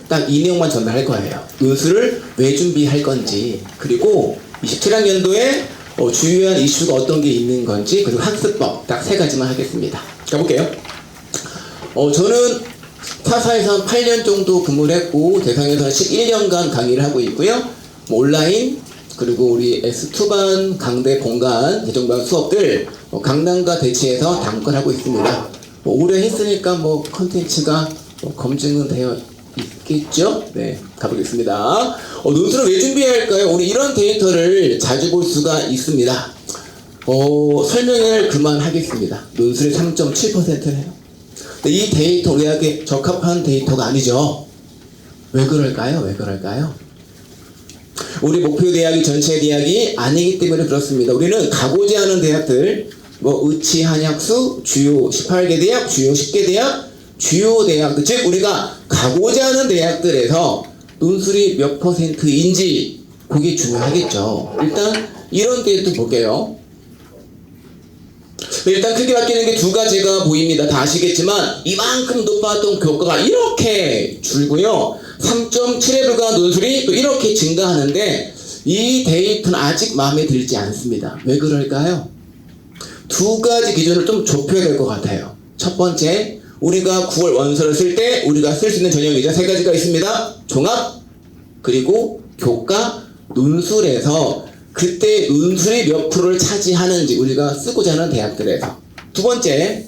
딱 이 내용만 전달할 거예요. 논술을 왜 준비할 건지, 그리고 27학년도에 주요한 이슈가 어떤 게 있는 건지, 그리고 학습법 딱 3가지만 하겠습니다. 가볼게요. 저는 타사에서 한 8년 정도 근무를 했고, 대상에서는 11년간 강의를 하고 있고요. 온라인, 그리고 우리 S2반, 강대, 본관, 대종반 수업들 강단과 대치해서 당근을 하고 있습니다. 오래 했으니까 컨텐츠가 검증은 되어 있겠죠? 네, 가보겠습니다. 논술을 왜 준비해야 할까요? 우리 이런 데이터를 자주 볼 수가 있습니다. 설명을 그만하겠습니다. 논술의 3.7%예요. 이 데이터 우리에게 적합한 데이터가 아니죠. 왜 그럴까요? 왜 그럴까요? 우리 목표 대학이 전체 대학이 아니기 때문에 그렇습니다. 우리는 가고자 하는 대학들, 의치, 한약수, 주요 18개 대학, 주요 10개 대학, 주요 대학들, 즉 우리가 가고자 하는 대학들에서 논술이 몇 %인지 그게 중요하겠죠. 일단 이런 데이터 볼게요. 일단 크게 바뀌는 게 2가지가 보입니다. 다 아시겠지만 이만큼 높았던 교과가 이렇게 줄고요. 3.7에 불과한 논술이 또 이렇게 증가하는데 이 데이터는 아직 마음에 들지 않습니다. 왜 그럴까요? 2가지 기준을 좀 좁혀야 될 것 같아요. 첫 번째, 우리가 9월 원서를 쓸 때 우리가 쓸 수 있는 전형이죠. 3가지가 있습니다. 종합, 그리고 교과, 논술에서 그때 논술이 몇 프로를 차지하는지 우리가 쓰고자 하는 대학들에서. 2번째,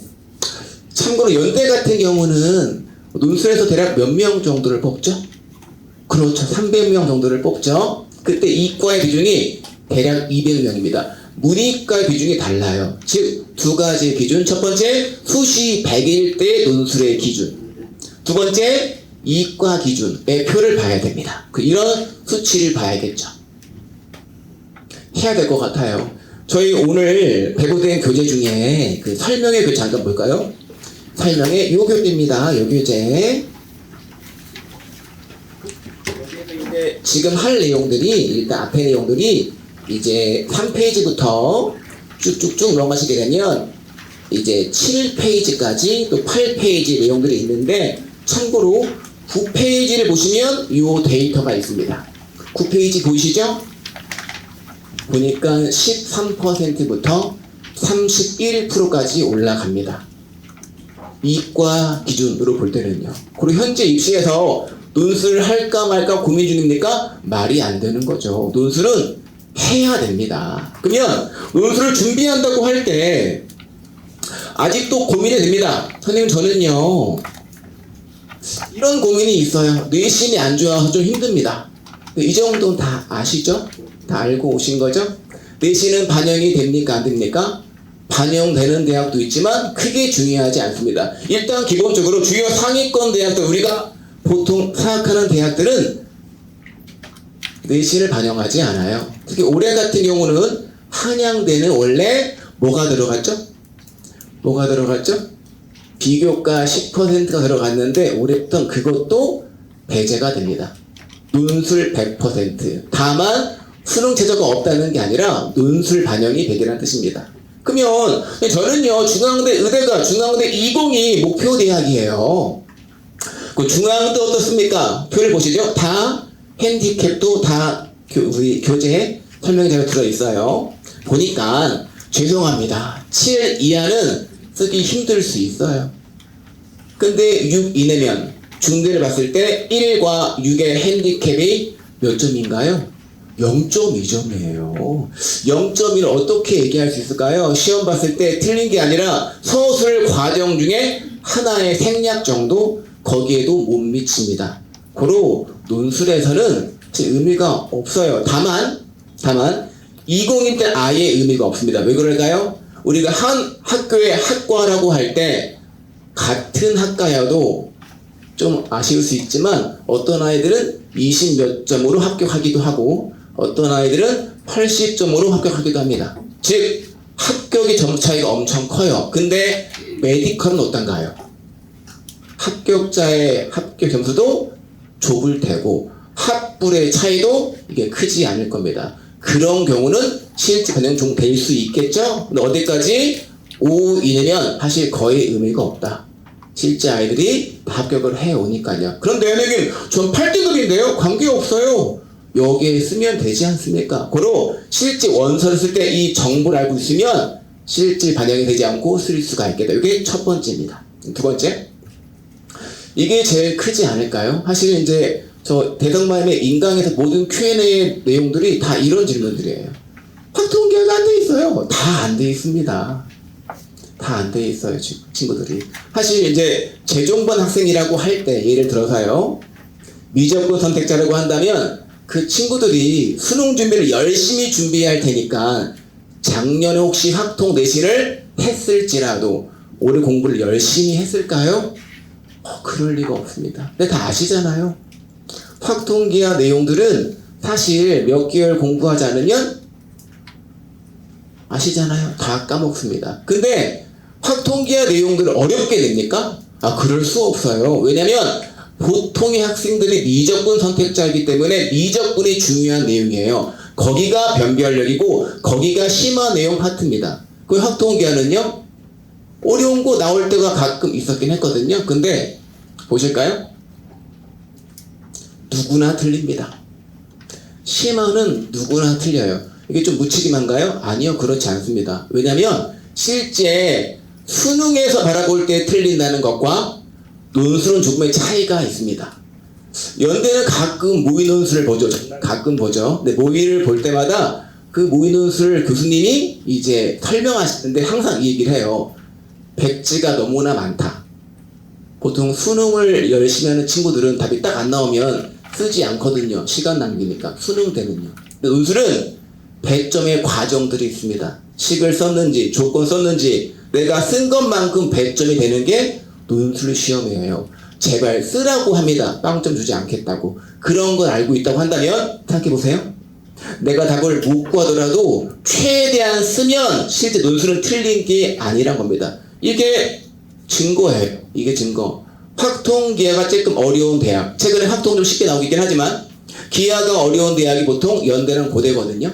참고로 연대 같은 경우는 논술에서 대략 몇 명 정도를 뽑죠? 그렇죠. 300명 정도를 뽑죠. 그때 이과의 비중이 대략 200명입니다. 문이과의 비중이 달라요. 즉 2가지 기준. 첫 번째, 수시 100일 때 논술의 기준. 2번째, 이과 기준의 표를 봐야 됩니다. 이런 수치를 봐야겠죠. 해야 될 것 같아요. 저희 오늘 배부된 교재 중에 그 설명의 교재 잠깐 볼까요? 설명의 요 교재입니다. 요 교재. 이제 지금 할 내용들이 일단 앞에 내용들이 이제 3페이지부터 쭉쭉쭉 넘어가시게 되면 이제 7페이지까지 또 8페이지 내용들이 있는데 참고로 9페이지를 보시면 이 데이터가 있습니다. 9페이지 보이시죠? 보니까 13%부터 31%까지 올라갑니다. 이과 기준으로 볼 때는요. 그리고 현재 입시에서 논술을 할까 말까 고민 중입니까? 말이 안 되는 거죠. 논술은 해야 됩니다. 그러면 논술을 준비한다고 할 때 아직도 고민이 됩니다. 선생님, 저는요 이런 고민이 있어요. 뇌심이 안 좋아서 좀 힘듭니다. 이 정도는 다 아시죠? 다 알고 오신 거죠? 내신은 반영이 됩니까? 안 됩니까? 반영되는 대학도 있지만 크게 중요하지 않습니다. 일단 기본적으로 주요 상위권 대학들, 우리가 보통 생각하는 대학들은 내신을 반영하지 않아요. 특히 올해 같은 경우는 한양대는 원래 뭐가 들어갔죠? 뭐가 들어갔죠? 비교과 10%가 들어갔는데 올해부터 그것도 배제가 됩니다. 논술 100%. 다만 수능 최저가 없다는 게 아니라 논술 반영이 100이라는 뜻입니다. 그러면 저는요 중앙대 의대가 중앙대 20이 목표 대학이에요. 그 중앙대 어떻습니까? 표를 보시죠. 다 핸디캡도 다 우리 교재 설명이 잘 들어있어요. 보니까 죄송합니다. 7 이하는 쓰기 힘들 수 있어요. 근데 6 이내면 중대를 봤을 때 1과 6의 핸디캡이 몇 점인가요? 0.2점이에요. 0.1을 어떻게 얘기할 수 있을까요? 시험 봤을 때 틀린 게 아니라 서술 과정 중에 하나의 생략 정도, 거기에도 못 미칩니다. 고로 논술에서는 의미가 없어요. 다만 20인 때 아예 의미가 없습니다. 왜 그럴까요? 우리가 한 학교의 학과라고 할 때 같은 학과여도 좀 아쉬울 수 있지만 어떤 아이들은 20 몇 점으로 합격하기도 하고 어떤 아이들은 80점으로 합격하기도 합니다. 즉 합격의 점 차이가 엄청 커요. 근데 메디컬은 어떤가요? 합격자의 합격 점수도 좁을 테고 합불의 차이도 이게 크지 않을 겁니다. 그런 경우는 실제 반영 좀 될 수 있겠죠? 근데 어디까지? 5 이내면 사실 거의 의미가 없다. 실제 아이들이 합격을 해오니까요. 그런데 선생님, 전 8등급인데요? 관계없어요. 여기에 쓰면 되지 않습니까? 고로 실제 원서를 쓸 때 이 정보를 알고 있으면 실제 반영이 되지 않고 쓸 수가 있겠다. 이게 첫 번째입니다. 두 번째, 이게 제일 크지 않을까요? 사실 이제 저 대성마임의 인강에서 모든 Q&A 내용들이 다 이런 질문들이에요. 확통계가 안 돼 있어요. 다 안 돼 있습니다. 다 안 돼 있어요, 친구들이. 사실 이제 재종반 학생이라고 할 때 예를 들어서요, 미적분 선택자라고 한다면 그 친구들이 수능 준비를 열심히 준비할 테니까 작년에 혹시 확통 내신을 했을지라도 올해 공부를 열심히 했을까요? 그럴 리가 없습니다. 근데 다 아시잖아요. 확통기하 내용들은 사실 몇 개월 공부하지 않으면 아시잖아요. 다 까먹습니다. 근데 확통기하 내용들을 어렵게 냅니까? 그럴 수 없어요. 왜냐면 보통의 학생들이 미적분 선택자이기 때문에 미적분이 중요한 내용이에요. 거기가 변별력이고 거기가 심화 내용 파트입니다. 그 확통기하는요, 어려운 거 나올 때가 가끔 있었긴 했거든요. 근데 보실까요? 누구나 틀립니다. 심화는 누구나 틀려요. 이게 좀 무책임한가요? 아니요, 그렇지 않습니다. 왜냐면 실제 수능에서 바라볼 때 틀린다는 것과 논술은 조금의 차이가 있습니다. 연대는 가끔 모의 논술을 보죠. 가끔 보죠. 근데 모의를 볼 때마다 그 모의 논술 교수님이 이제 설명하시는데 항상 이 얘기를 해요. 백지가 너무나 많다. 보통 수능을 열심히 하는 친구들은 답이 딱 안 나오면 쓰지 않거든요. 시간 낭비니까. 수능 때는요. 근데 논술은 100점의 과정들이 있습니다. 식을 썼는지, 조건 썼는지, 내가 쓴 것만큼 100점이 되는 게 논술 시험이에요. 제발 쓰라고 합니다. 빵점 주지 않겠다고. 그런 걸 알고 있다고 한다면 생각해보세요. 내가 답을 못 구하더라도 최대한 쓰면 실제 논술은 틀린 게 아니란 겁니다. 이게 증거예요. 이게 증거. 확통기하가 조금 어려운 대학. 최근에 확통 좀 쉽게 나오긴 하지만 기하가 어려운 대학이 보통 연대랑 고대거든요.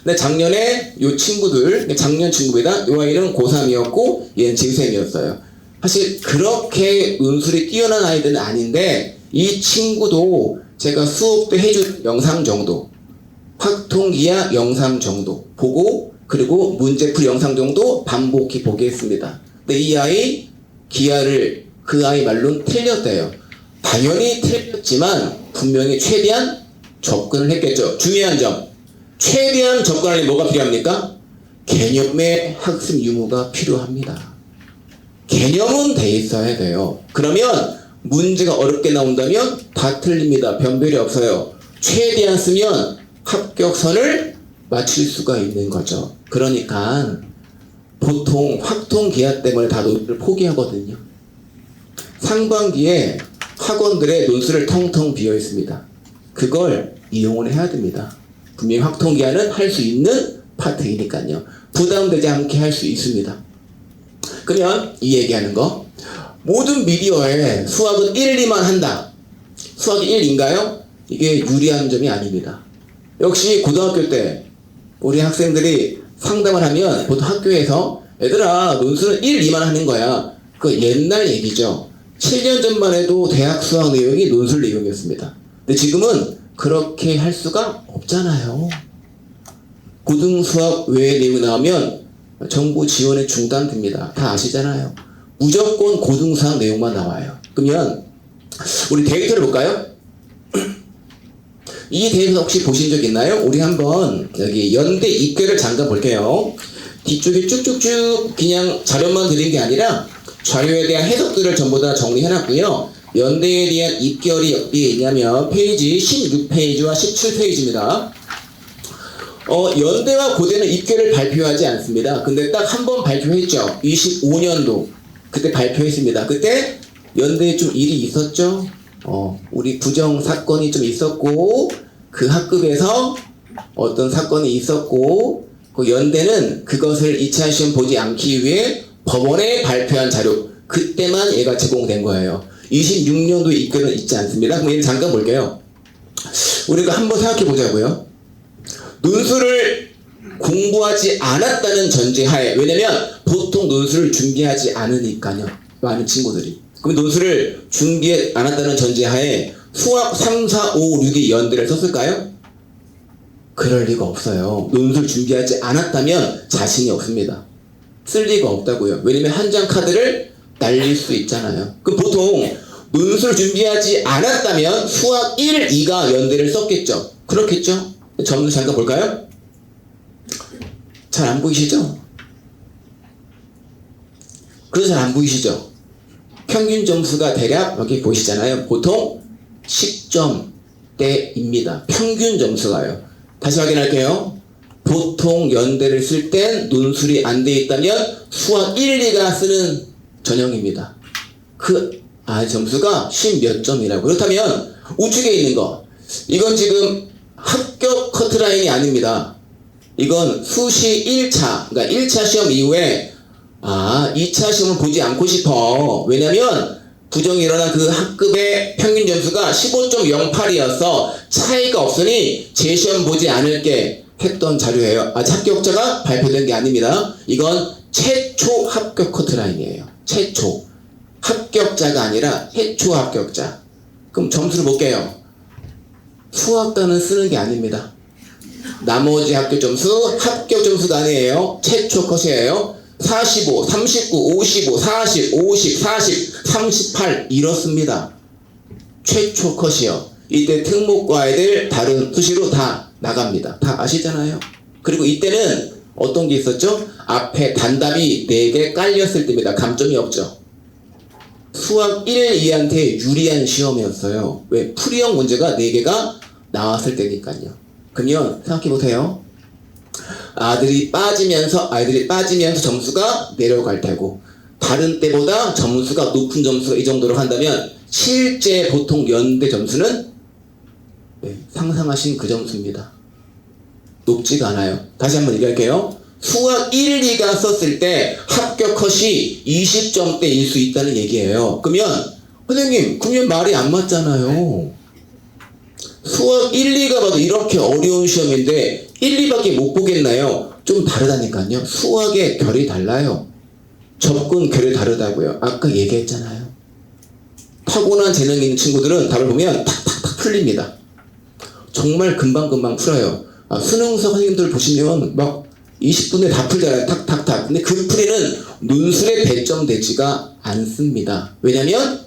근데 작년에 요 친구들, 작년 친구입니다. 요 아이는 고3이었고 얘는 재생이었어요. 사실 그렇게 논술이 뛰어난 아이들은 아닌데 이 친구도 제가 수업 때 해준 영상 정도, 확통기하 영상 정도 보고 그리고 문제풀이 영상 정도 반복해 보겠습니다. 근데 이 아이 기하를 그 아이 말로는 틀렸대요. 당연히 틀렸지만 분명히 최대한 접근을 했겠죠. 중요한 점, 최대한 접근하려면 뭐가 필요합니까? 개념의 학습 유무가 필요합니다. 개념은 돼 있어야 돼요. 그러면 문제가 어렵게 나온다면 다 틀립니다. 변별이 없어요. 최대한 쓰면 합격선을 맞출 수가 있는 거죠. 그러니까 보통 확통기하 때문에 다 논술을 포기하거든요. 상반기에 학원들의 논술을 텅텅 비어 있습니다. 그걸 이용을 해야 됩니다. 분명히 확통기하는 할 수 있는 파트이니까요. 부담되지 않게 할 수 있습니다. 그러면 이 얘기하는 거, 모든 미디어에 수학은 1, 2만 한다. 수학이 1인가요? 이게 유리한 점이 아닙니다. 역시 고등학교 때 우리 학생들이 상담을 하면 보통 학교에서 얘들아 논술은 1, 2만 하는 거야. 그 옛날 얘기죠. 7년 전만 해도 대학 수학 내용이 논술 내용이었습니다. 근데 지금은 그렇게 할 수가 없잖아요. 고등수학 외의 내용이 나오면 정부 지원이 중단됩니다. 다 아시잖아요. 무조건 고등수학 내용만 나와요. 그러면 우리 데이터를 볼까요? 이 데이터 혹시 보신 적 있나요? 우리 한번 여기 연대 입결을 잠깐 볼게요. 뒤쪽에 쭉쭉쭉 그냥 자료만 드린 게 아니라 자료에 대한 해석들을 전부 다 정리해놨고요. 연대에 대한 입결이 어디에 있냐면 페이지 16페이지와 17페이지입니다. 연대와 고대는 입결을 발표하지 않습니다. 근데 딱 한 번 발표했죠. 25년도 그때 발표했습니다. 그때 연대에 좀 일이 있었죠. 우리 부정 사건이 좀 있었고 그 학급에서 어떤 사건이 있었고 그 연대는 그것을 2차 시험 보지 않기 위해 법원에 발표한 자료 그때만 얘가 제공된 거예요. 26년도 입결은 있지 않습니다. 그럼 얘는 잠깐 볼게요. 우리가 한번 생각해 보자고요. 논술을 공부하지 않았다는 전제하에, 왜냐면 보통 논술을 준비하지 않으니까요. 많은 친구들이. 그럼 논술을 준비해 안 한다는 전제하에 수학 3, 4, 5, 6이 연대를 썼을까요? 그럴 리가 없어요. 논술 준비하지 않았다면 자신이 없습니다. 쓸 리가 없다고요. 왜냐면 한 장 카드를 날릴 수 있잖아요. 그럼 보통 논술 준비하지 않았다면 수학 1, 2가 연대를 썼겠죠. 그렇겠죠? 점수 잠깐 볼까요? 잘 안 보이시죠? 그래서 잘 안 보이시죠? 평균 점수가 대략 여기 보이시잖아요. 보통 10점대입니다. 평균 점수가요. 다시 확인할게요. 보통 연대를 쓸 땐 논술이 안 돼 있다면 수학 1, 2가 쓰는 전형입니다. 점수가 10몇 점이라고. 그렇다면 우측에 있는 거, 이건 지금 합격 커트라인이 아닙니다. 이건 수시 1차, 그러니까 1차 시험 이후에 2차 시험을 보지 않고 싶어. 왜냐면 부정이 일어난 그 학급의 평균 점수가 15.08이어서 차이가 없으니 재시험 보지 않을게 했던 자료예요. 아직 합격자가 발표된 게 아닙니다. 이건 최초 합격 커트라인이에요. 최초. 합격자가 아니라 해초 합격자. 그럼 점수를 볼게요. 수학단은 쓰는 게 아닙니다. 나머지 합격 점수, 합격 점수가 아니에요. 최초 컷이에요. 45, 39, 55, 40, 50, 40, 38 이렇습니다. 최초 컷이요. 이때 특목고 애들 다른 수시로 다 나갑니다. 다 아시잖아요. 그리고 이때는 어떤 게 있었죠? 앞에 단답이 4개 깔렸을 때입니다. 감점이 없죠. 수학 1, 2한테 유리한 시험이었어요. 왜? 풀이형 문제가 4개가 나왔을 때니까요. 그러면 생각해보세요. 아이들이 빠지면서 점수가 내려갈 테고, 다른 때보다 점수가 높은 점수가 이 정도로 한다면 실제 보통 연대 점수는 상상하신 그 점수입니다. 높지가 않아요. 다시 한번 얘기할게요. 수학 1, 2가 썼을 때 합격 컷이 20점대일 수 있다는 얘기예요. 그러면 선생님, 그러면 말이 안 맞잖아요. 수학 1, 2가 봐도 이렇게 어려운 시험인데 1, 2밖에 못 보겠나요? 좀 다르다니까요. 수학의 결이 달라요. 접근 결이 다르다고요. 아까 얘기했잖아요. 타고난 재능이 있는 친구들은 답을 보면 탁탁탁 풀립니다. 정말 금방금방 풀어요. 수능 선생님들 보시면 막 20분에 다 풀잖아요. 탁탁탁. 근데 그 풀이는 논술에 배점되지가 않습니다. 왜냐면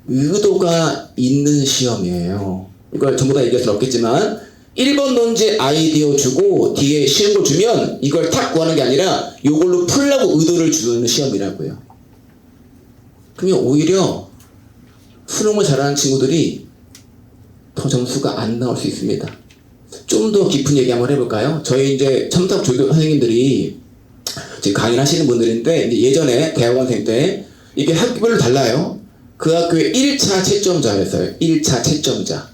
의도가 있는 시험이에요. 이걸 전부 다 얘기할 수는 없겠지만 1번 논제 아이디어 주고 뒤에 쉬운 거 주면 이걸 탁 구하는 게 아니라 이걸로 풀라고 의도를 주는 시험이라고요. 그러면 오히려 수능을 잘하는 친구들이 더 점수가 안 나올 수 있습니다. 좀 더 깊은 얘기 한번 해볼까요? 저희 이제 첨삭 조교 선생님들이 지금 강의를 하시는 분들인데, 이제 예전에 대학원생 때 이게 학교별로 달라요. 그 학교에 1차 채점자였어요. 1차 채점자.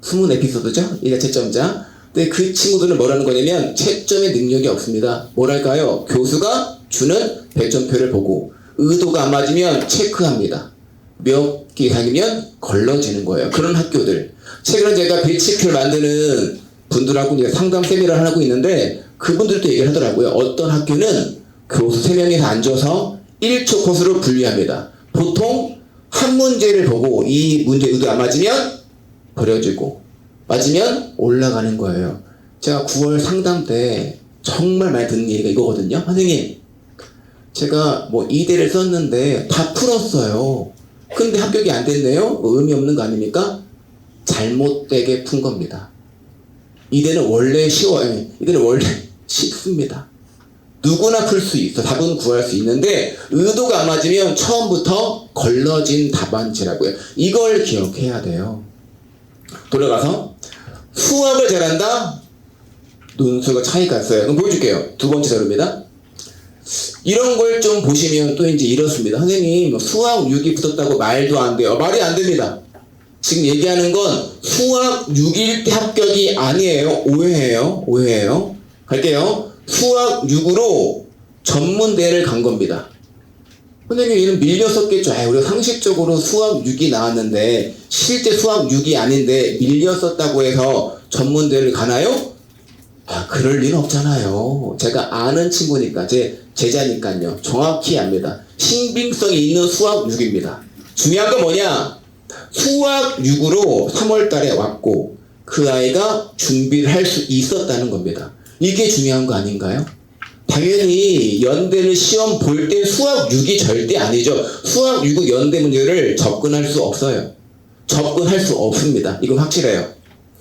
숨은 에피소드죠? 1차 채점자. 근데 그 친구들은 뭐라는 거냐면 채점의 능력이 없습니다. 뭐랄까요? 교수가 주는 배점표를 보고 의도가 안 맞으면 체크합니다. 몇 개 이상이면 걸러지는 거예요. 그런 학교들. 최근에 제가 배치표를 만드는 분들하고 이제 상담 세미나를 하고 있는데 그분들도 얘기를 하더라고요. 어떤 학교는 교수 3명이서 앉아서 1초 컷으로 분리합니다. 보통 한 문제를 보고 이 문제 의도 안 맞으면 버려지고 맞으면 올라가는 거예요. 제가 9월 상담 때 정말 많이 듣는 얘기가 이거거든요. 선생님, 제가 뭐 2대를 썼는데 다 풀었어요. 근데 합격이 안 됐네요? 의미 없는 거 아닙니까? 잘못되게 푼 겁니다. 2대는 원래 쉬워요. 2대는 원래 쉽습니다. 누구나 풀 수 있어. 답은 구할 수 있는데 의도가 안 맞으면 처음부터 걸러진 답안지라고요. 이걸 기억해야 돼요. 돌아가서 수학을 잘한다? 논술과 차이가 있어요. 그럼 보여줄게요. 두 번째 자료입니다. 이런 걸 좀 보시면 또 이제 이렇습니다. 선생님, 수학 6이 붙었다고 말도 안 돼요. 말이 안 됩니다. 지금 얘기하는 건 수학 6일 때 합격이 아니에요. 오해예요. 갈게요. 수학 6으로 전문대를 간 겁니다. 선생님, 얘는 밀렸었겠죠. 우리가 상식적으로 수학 6이 나왔는데 실제 수학 6이 아닌데 밀렸었다고 해서 전문대를 가나요? 그럴 리는 없잖아요. 제가 아는 친구니까, 제 제자니까요. 정확히 압니다. 신빙성이 있는 수학 6입니다. 중요한 건 뭐냐? 수학 6으로 3월 달에 왔고, 그 아이가 준비를 할 수 있었다는 겁니다. 이게 중요한 거 아닌가요? 당연히 연대는 시험 볼 때 수학 6이 절대 아니죠. 수학 6은 연대 문제를 접근할 수 없어요. 접근할 수 없습니다. 이건 확실해요.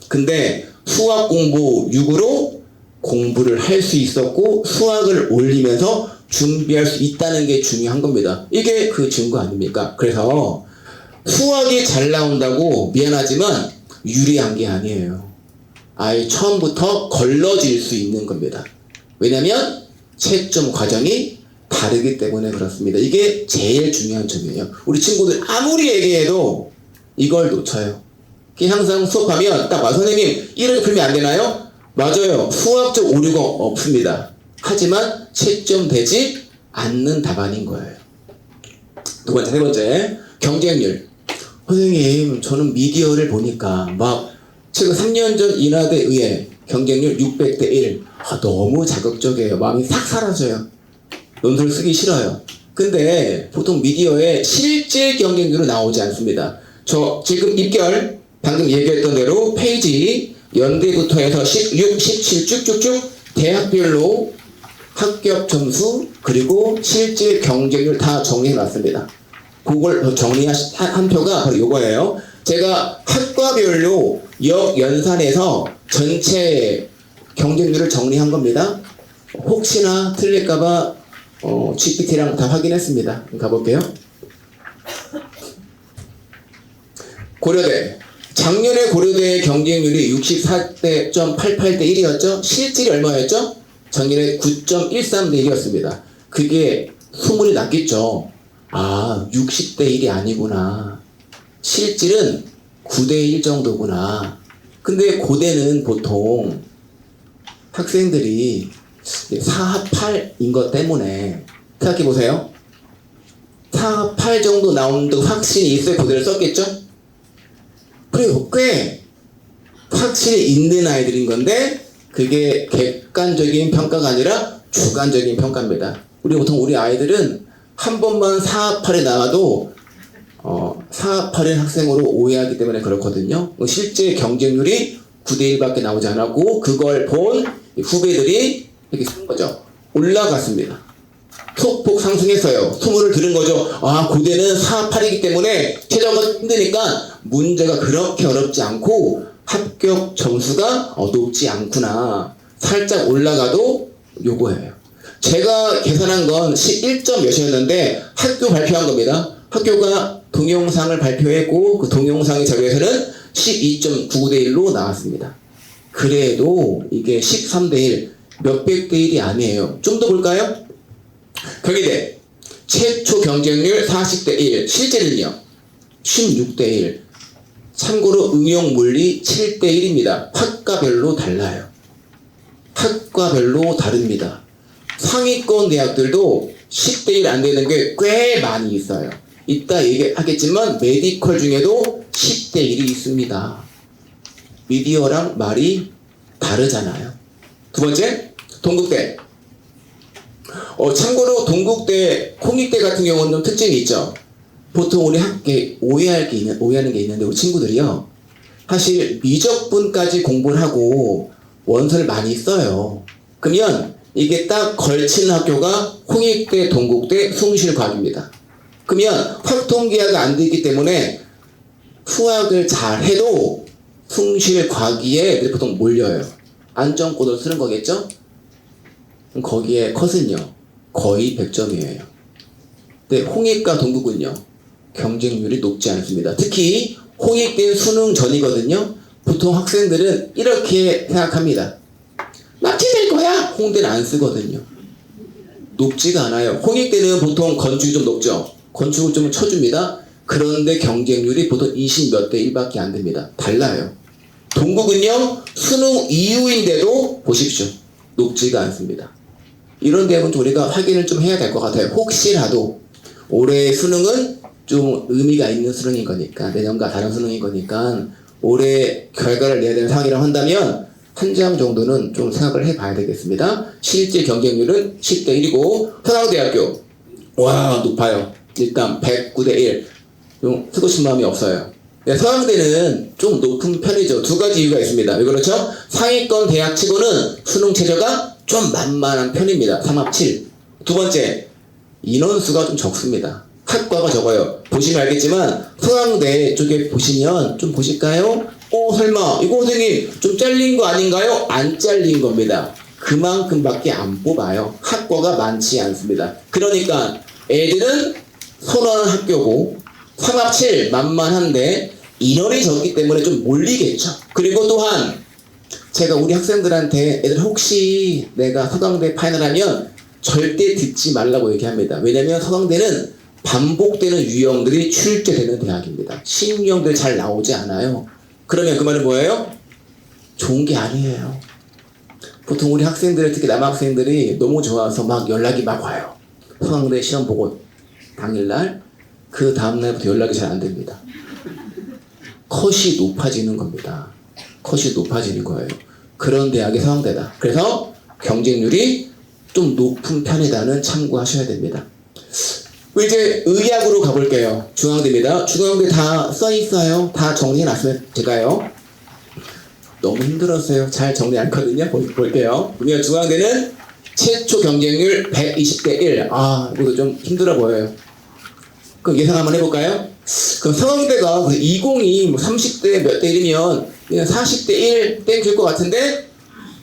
근데 수학 공부 6으로 공부를 할 수 있었고 수학을 올리면서 준비할 수 있다는 게 중요한 겁니다. 이게 그 증거 아닙니까? 그래서 수학이 잘 나온다고 미안하지만 유리한 게 아니에요. 아예 처음부터 걸러질 수 있는 겁니다. 왜냐면 채점 과정이 다르기 때문에 그렇습니다. 이게 제일 중요한 점이에요. 우리 친구들 아무리 얘기해도 이걸 놓쳐요. 항상 수업하면 딱 와, 선생님 이렇게 풀면 안 되나요? 맞아요. 수학적 오류가 없습니다. 하지만 채점되지 않는 답안인 거예요. 두 번째, 세 번째, 경쟁률. 선생님, 저는 미디어를 보니까 막 최근 3년 전 인하대에 의해 경쟁률 600대 1. 너무 자극적이에요. 마음이 싹 사라져요. 논술 쓰기 싫어요. 근데 보통 미디어에 실제 경쟁률은 나오지 않습니다. 저 지금 입결 방금 얘기했던 대로 페이지 연대부터 해서 16, 17 쭉쭉쭉 대학별로 합격 점수 그리고 실제 경쟁률 다 정리해 놨습니다. 그걸 정리한 표가 바로 요거예요. 제가 학과별로 역연산에서 전체 경쟁률을 정리한 겁니다. 혹시나 틀릴까봐 GPT랑 다 확인했습니다. 가볼게요. 고려대. 작년에 고려대의 경쟁률이 64.88대 1이었죠? 실질이 얼마였죠? 작년에 9.13대 1이었습니다. 그게 소문이 났겠죠. 60대 1이 아니구나. 실질은 9대 1 정도구나. 근데 고대는 보통 학생들이 4합 8인 것 때문에 생각해보세요. 4합 8 정도 나온다고 확신이 있어야 고대를 썼겠죠? 그리고 꽤 확실히 있는 아이들인 건데 그게 객관적인 평가가 아니라 주관적인 평가입니다. 우리 아이들은 한 번만 4합 8에 나와도 4합 8인 학생으로 오해하기 때문에 그렇거든요. 실제 경쟁률이 9대 1밖에 나오지 않았고 그걸 본 후배들이 이렇게 쓴 거죠. 올라갔습니다. 소폭 상승했어요. 소문을 들은 거죠. 고대는 4합 8이기 때문에 최저가 힘드니까 문제가 그렇게 어렵지 않고 합격 점수가 높지 않구나. 살짝 올라가도 요거예요. 제가 계산한 건 11점 몇이었는데 학교 발표한 겁니다. 학교가 동영상을 발표했고 그 동영상의 자료에서는 12.9대 1로 나왔습니다. 그래도 이게 13대 1, 몇백 대 1이 아니에요. 좀 더 볼까요? 경희대 최초 경쟁률 40대 1, 실제는요 16대 1. 참고로 응용물리 7대 1입니다. 학과별로 달라요. 학과별로 다릅니다. 상위권 대학들도 10대 1 안 되는 게 꽤 많이 있어요. 이따 얘기하겠지만 메디컬 중에도 10대 1이 있습니다. 미디어랑 말이 다르잖아요. 두 번째, 동국대. 참고로 동국대, 홍익대 같은 경우는 좀 특징이 있죠. 보통 우리 학계 오해하는 게 있는데 우리 친구들이요. 사실 미적분까지 공부를 하고 원서를 많이 써요. 그러면 이게 딱 걸치는 학교가 홍익대, 동국대, 숭실과학입니다. 그러면 확통계약이 안 되기 때문에 수학을 잘 해도 숭실과기에 애들이 보통 몰려요. 안점권을 쓰는 거겠죠? 그럼 거기에 컷은요 거의 100점이에요. 근데 홍익과 동국은요 경쟁률이 높지 않습니다. 특히 홍익대는 수능 전이거든요. 보통 학생들은 이렇게 생각합니다. 납치될 거야. 홍대는 안 쓰거든요. 높지가 않아요. 홍익대는 보통 건축이 좀 높죠. 건축을 좀 쳐줍니다. 그런데 경쟁률이 보통 20몇 대 1밖에 안 됩니다. 달라요. 동국은요 수능 이후인데도 보십시오. 높지가 않습니다. 이런 대목은 우리가 확인을 좀 해야 될 것 같아요. 혹시라도 올해 수능은 좀 의미가 있는 수능인 거니까 내년과 다른 수능인 거니까 올해 결과를 내야 되는 상황이라고 한다면 한 장 정도는 좀 생각을 해봐야 되겠습니다. 실제 경쟁률은 10대 1이고 서강대학교 와 높아요. 일단 109대 1. 좀 쓰고 싶은 마음이 없어요. 네, 서강대는 좀 높은 편이죠. 두 가지 이유가 있습니다. 왜 그렇죠? 상위권 대학치고는 수능 최저가 좀 만만한 편입니다. 3합7. 두 번째, 인원수가 좀 적습니다. 학과가 적어요. 보시면 알겠지만 서강대 쪽에 보시면 좀 보실까요? 설마 이거 선생님 좀 잘린 거 아닌가요? 안 잘린 겁니다. 그만큼밖에 안 뽑아요. 학과가 많지 않습니다. 그러니까 애들은 선호하는 학교고 3합7 만만한데 인원이 적기 때문에 좀 몰리겠죠. 그리고 또한 제가 우리 학생들한테 애들 혹시 내가 서강대 파이널하면 절대 듣지 말라고 얘기합니다. 왜냐면 서강대는 반복되는 유형들이 출제되는 대학입니다. 신유형들 잘 나오지 않아요. 그러면 그 말은 뭐예요? 좋은 게 아니에요. 보통 우리 학생들, 특히 남학생들이 너무 좋아서 막 연락이 막 와요. 서강대 시험 보고 당일날 그 다음날부터 연락이 잘 안 됩니다. 컷이 높아지는 겁니다. 컷이 높아지는 거예요. 그런 대학이 서강대다. 그래서 경쟁률이 좀 높은 편이다는 참고하셔야 됩니다. 이제 의학으로 가볼게요. 중앙대입니다. 중앙대 다 써있어요. 다 정리해놨으면 제가요. 너무 힘들었어요. 잘 정리 안 했거든요. 볼게요. 그러면 중앙대는 최초 경쟁률 120대 1. 이것도 좀 힘들어 보여요. 그럼 예상 한번 해볼까요? 그럼 서강대가 20이 30대 몇 대 1이면 그냥 40대 1 땡길 것 같은데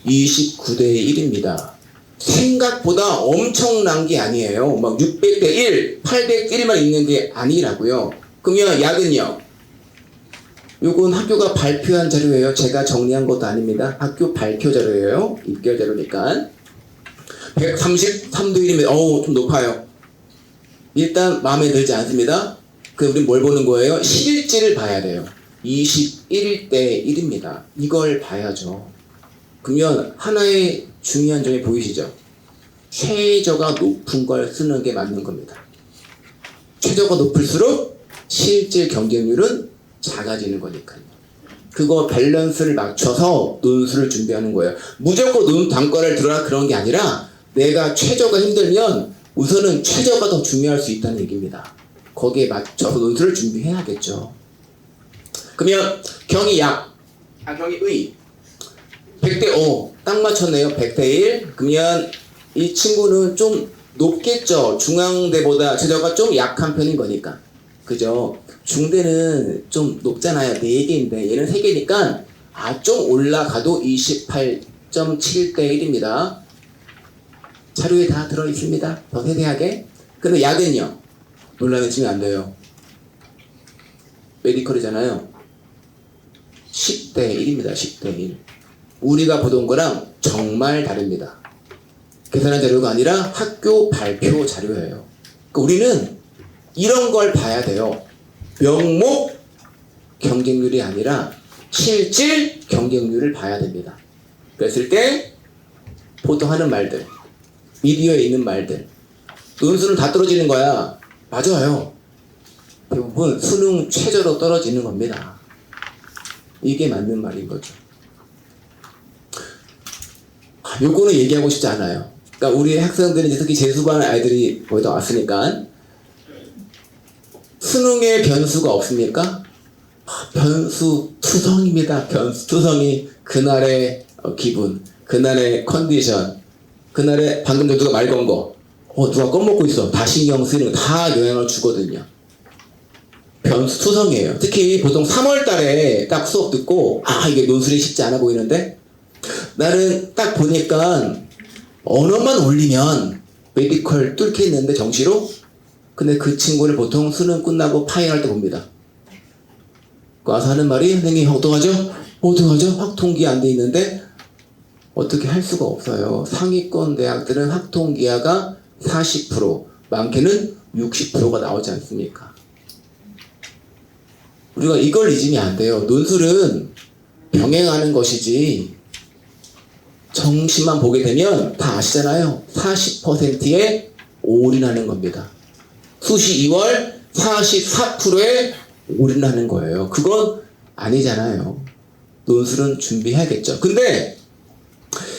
29대 1입니다. 생각보다 엄청난 게 아니에요. 막 600대 1, 800대 1만 있는 게 아니라고요. 그러면 약은요? 요건 학교가 발표한 자료예요. 제가 정리한 것도 아닙니다. 학교 발표 자료예요. 입결 자료니까. 133대 1이면 좀 높아요. 일단 마음에 들지 않습니다. 그럼 우린 뭘 보는 거예요? 실질을 봐야 돼요. 21대 1입니다. 이걸 봐야죠. 그러면 하나의 중요한 점이 보이시죠? 최저가 높은 걸 쓰는 게 맞는 겁니다. 최저가 높을수록 실질 경쟁률은 작아지는 거니까요. 그거 밸런스를 맞춰서 논술을 준비하는 거예요. 무조건 단과를 들어라 그런 게 아니라 내가 최저가 힘들면 우선은 최저가 더 중요할 수 있다는 얘기입니다. 거기에 맞춰서 논술을 준비해야겠죠. 그러면 경의약, 경의의 100대 5, 딱 맞췄네요. 100대 1. 그러면 이 친구는 좀 높겠죠. 중앙대보다 최저가 좀 약한 편인 거니까. 그죠? 중대는 좀 높잖아요. 4개인데 얘는 3개니까 좀 올라가도 28.7대 1입니다. 자료에 다 들어있습니다. 더 세세하게. 근데 약은요? 논란해지면 안 돼요. 메디컬이잖아요. 10대 1입니다. 10대 1. 우리가 보던 거랑 정말 다릅니다. 계산한 자료가 아니라 학교 발표 자료예요. 그러니까 우리는 이런 걸 봐야 돼요. 명목 경쟁률이 아니라 실질 경쟁률을 봐야 됩니다. 그랬을 때 보통 하는 말들, 미디어에 있는 말들, 논술은 다 떨어지는 거야. 맞아요. 대부분 수능 최저로 떨어지는 겁니다. 이게 맞는 말인 거죠. 요거는 얘기하고 싶지 않아요. 그러니까 우리 학생들이 특히 재수반 아이들이 거의 다 왔으니까 수능에 변수가 없습니까? 변수 투성입니다. 변수 투성이 그날의 기분, 그날의 컨디션, 그날의 방금 누가 말 건 거, 누가 꺼먹고 있어. 다 신경 쓰이는 거 다 영향을 주거든요. 변수 투성이에요. 특히 보통 3월 달에 딱 수업 듣고 이게 논술이 쉽지 않아 보이는데 나는 딱 보니까 언어만 올리면 메디컬 뚫겠는데 정시로. 근데 그 친구를 보통 수능 끝나고 파행할 때 봅니다. 와서 하는 말이 선생님 어떡하죠? 확통기 안 돼 있는데 어떻게 할 수가 없어요. 상위권 대학들은 학통기하가 40%, 많게는 60%가 나오지 않습니까? 우리가 이걸 잊으면 안 돼요. 논술은 병행하는 것이지 정시만 보게 되면 다 아시잖아요. 40%에 올인하는 겁니다. 수시 2월 44%에 올인하는 거예요. 그건 아니잖아요. 논술은 준비해야겠죠. 근데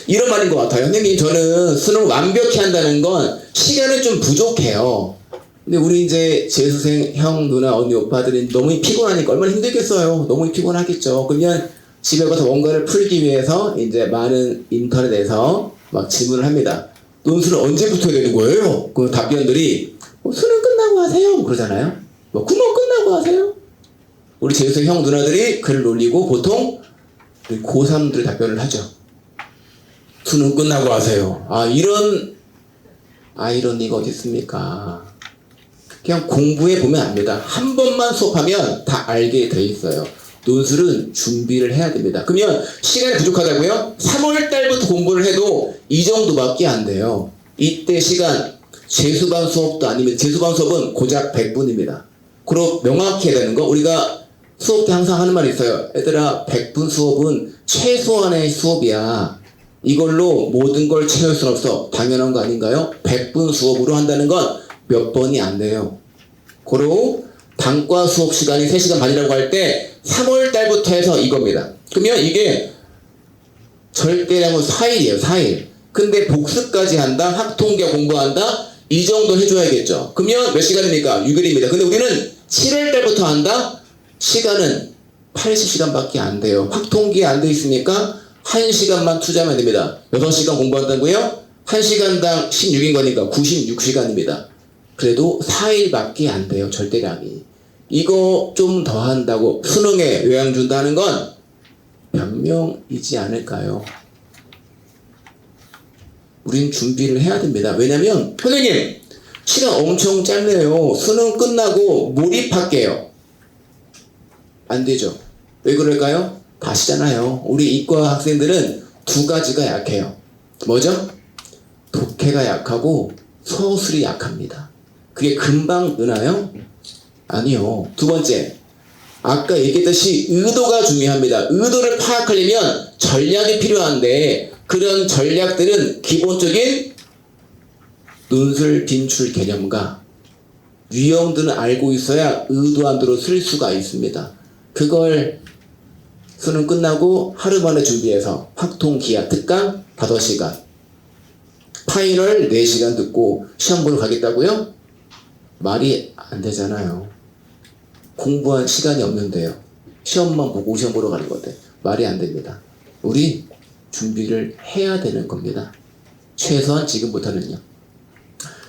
이런 말인 것 같아요. 선생님, 저는 수능 완벽히 한다는 건 시간이 좀 부족해요. 근데 우리 이제 재수생 형, 누나, 언니, 오빠들이 너무 피곤하니까 얼마나 힘들겠어요. 너무 피곤하겠죠. 그러면 집에 가서 뭔가를 풀기 위해서 이제 많은 인터넷에서 막 질문을 합니다. 논술은 언제부터 해야 되는 거예요? 그 답변들이 수능 끝나고 하세요. 그러잖아요. 구멍 끝나고 하세요. 우리 재수생 형, 누나들이 글을 올리고 보통 고3들 답변을 하죠. 수능 끝나고 하세요. 아, 이런 아이러니가 어디 있습니까? 그냥 공부해 보면 압니다. 한 번만 수업하면 다 알게 돼 있어요. 논술은 준비를 해야 됩니다. 그러면 시간이 부족하다고요? 3월 달부터 공부를 해도 이 정도밖에 안 돼요. 이때 시간 재수반 수업도 아니면 재수반 수업은 고작 100분입니다. 그리고 명확히 해야 되는 거, 우리가 수업 때 항상 하는 말이 있어요. 얘들아, 100분 수업은 최소한의 수업이야. 이걸로 모든 걸 채울 수는 없어. 당연한 거 아닌가요? 100분 수업으로 한다는 건 몇 번이 안 돼요. 그리고 단과 수업 시간이 3시간 반이라고 할 때 3월 달부터 해서 이겁니다. 그러면 이게 절대량은 4일이에요. 4일. 근데 복습까지 한다, 학통계 공부한다, 이 정도 해줘야겠죠. 그러면 몇 시간입니까? 6일입니다. 근데 우리는 7월 달부터 한다? 시간은 80시간밖에 안 돼요. 학통기에 안 돼 있으니까 1시간만 투자하면 됩니다. 6시간 공부한다고요? 1시간당 16인 거니까 96시간입니다. 그래도 4일밖에 안 돼요. 절대량이. 이거 좀 더 한다고 수능에 요양 준다는 건 변명이지 않을까요? 우린 준비를 해야 됩니다. 왜냐면 선생님, 시간 엄청 짧네요. 수능 끝나고 몰입할게요. 안 되죠. 왜 그럴까요? 다시잖아요. 우리 이과 학생들은 두 가지가 약해요. 뭐죠? 독해가 약하고 서술이 약합니다. 그게 금방 느나요? 아니요. 두 번째, 아까 얘기했듯이 의도가 중요합니다. 의도를 파악하려면 전략이 필요한데 그런 전략들은 기본적인 논술 빈출 개념과 유형들은 알고 있어야 의도안으로 쓸 수가 있습니다. 그걸 수능 끝나고 하루 만에 준비해서 확통, 기하, 특강 5시간, 파이널 4시간 듣고 시험 보러 가겠다고요? 말이 안 되잖아요. 공부한 시간이 없는데요. 시험만 보고 시험 보러 가는 건데 말이 안 됩니다. 우리 준비를 해야 되는 겁니다. 최소한 지금부터는요.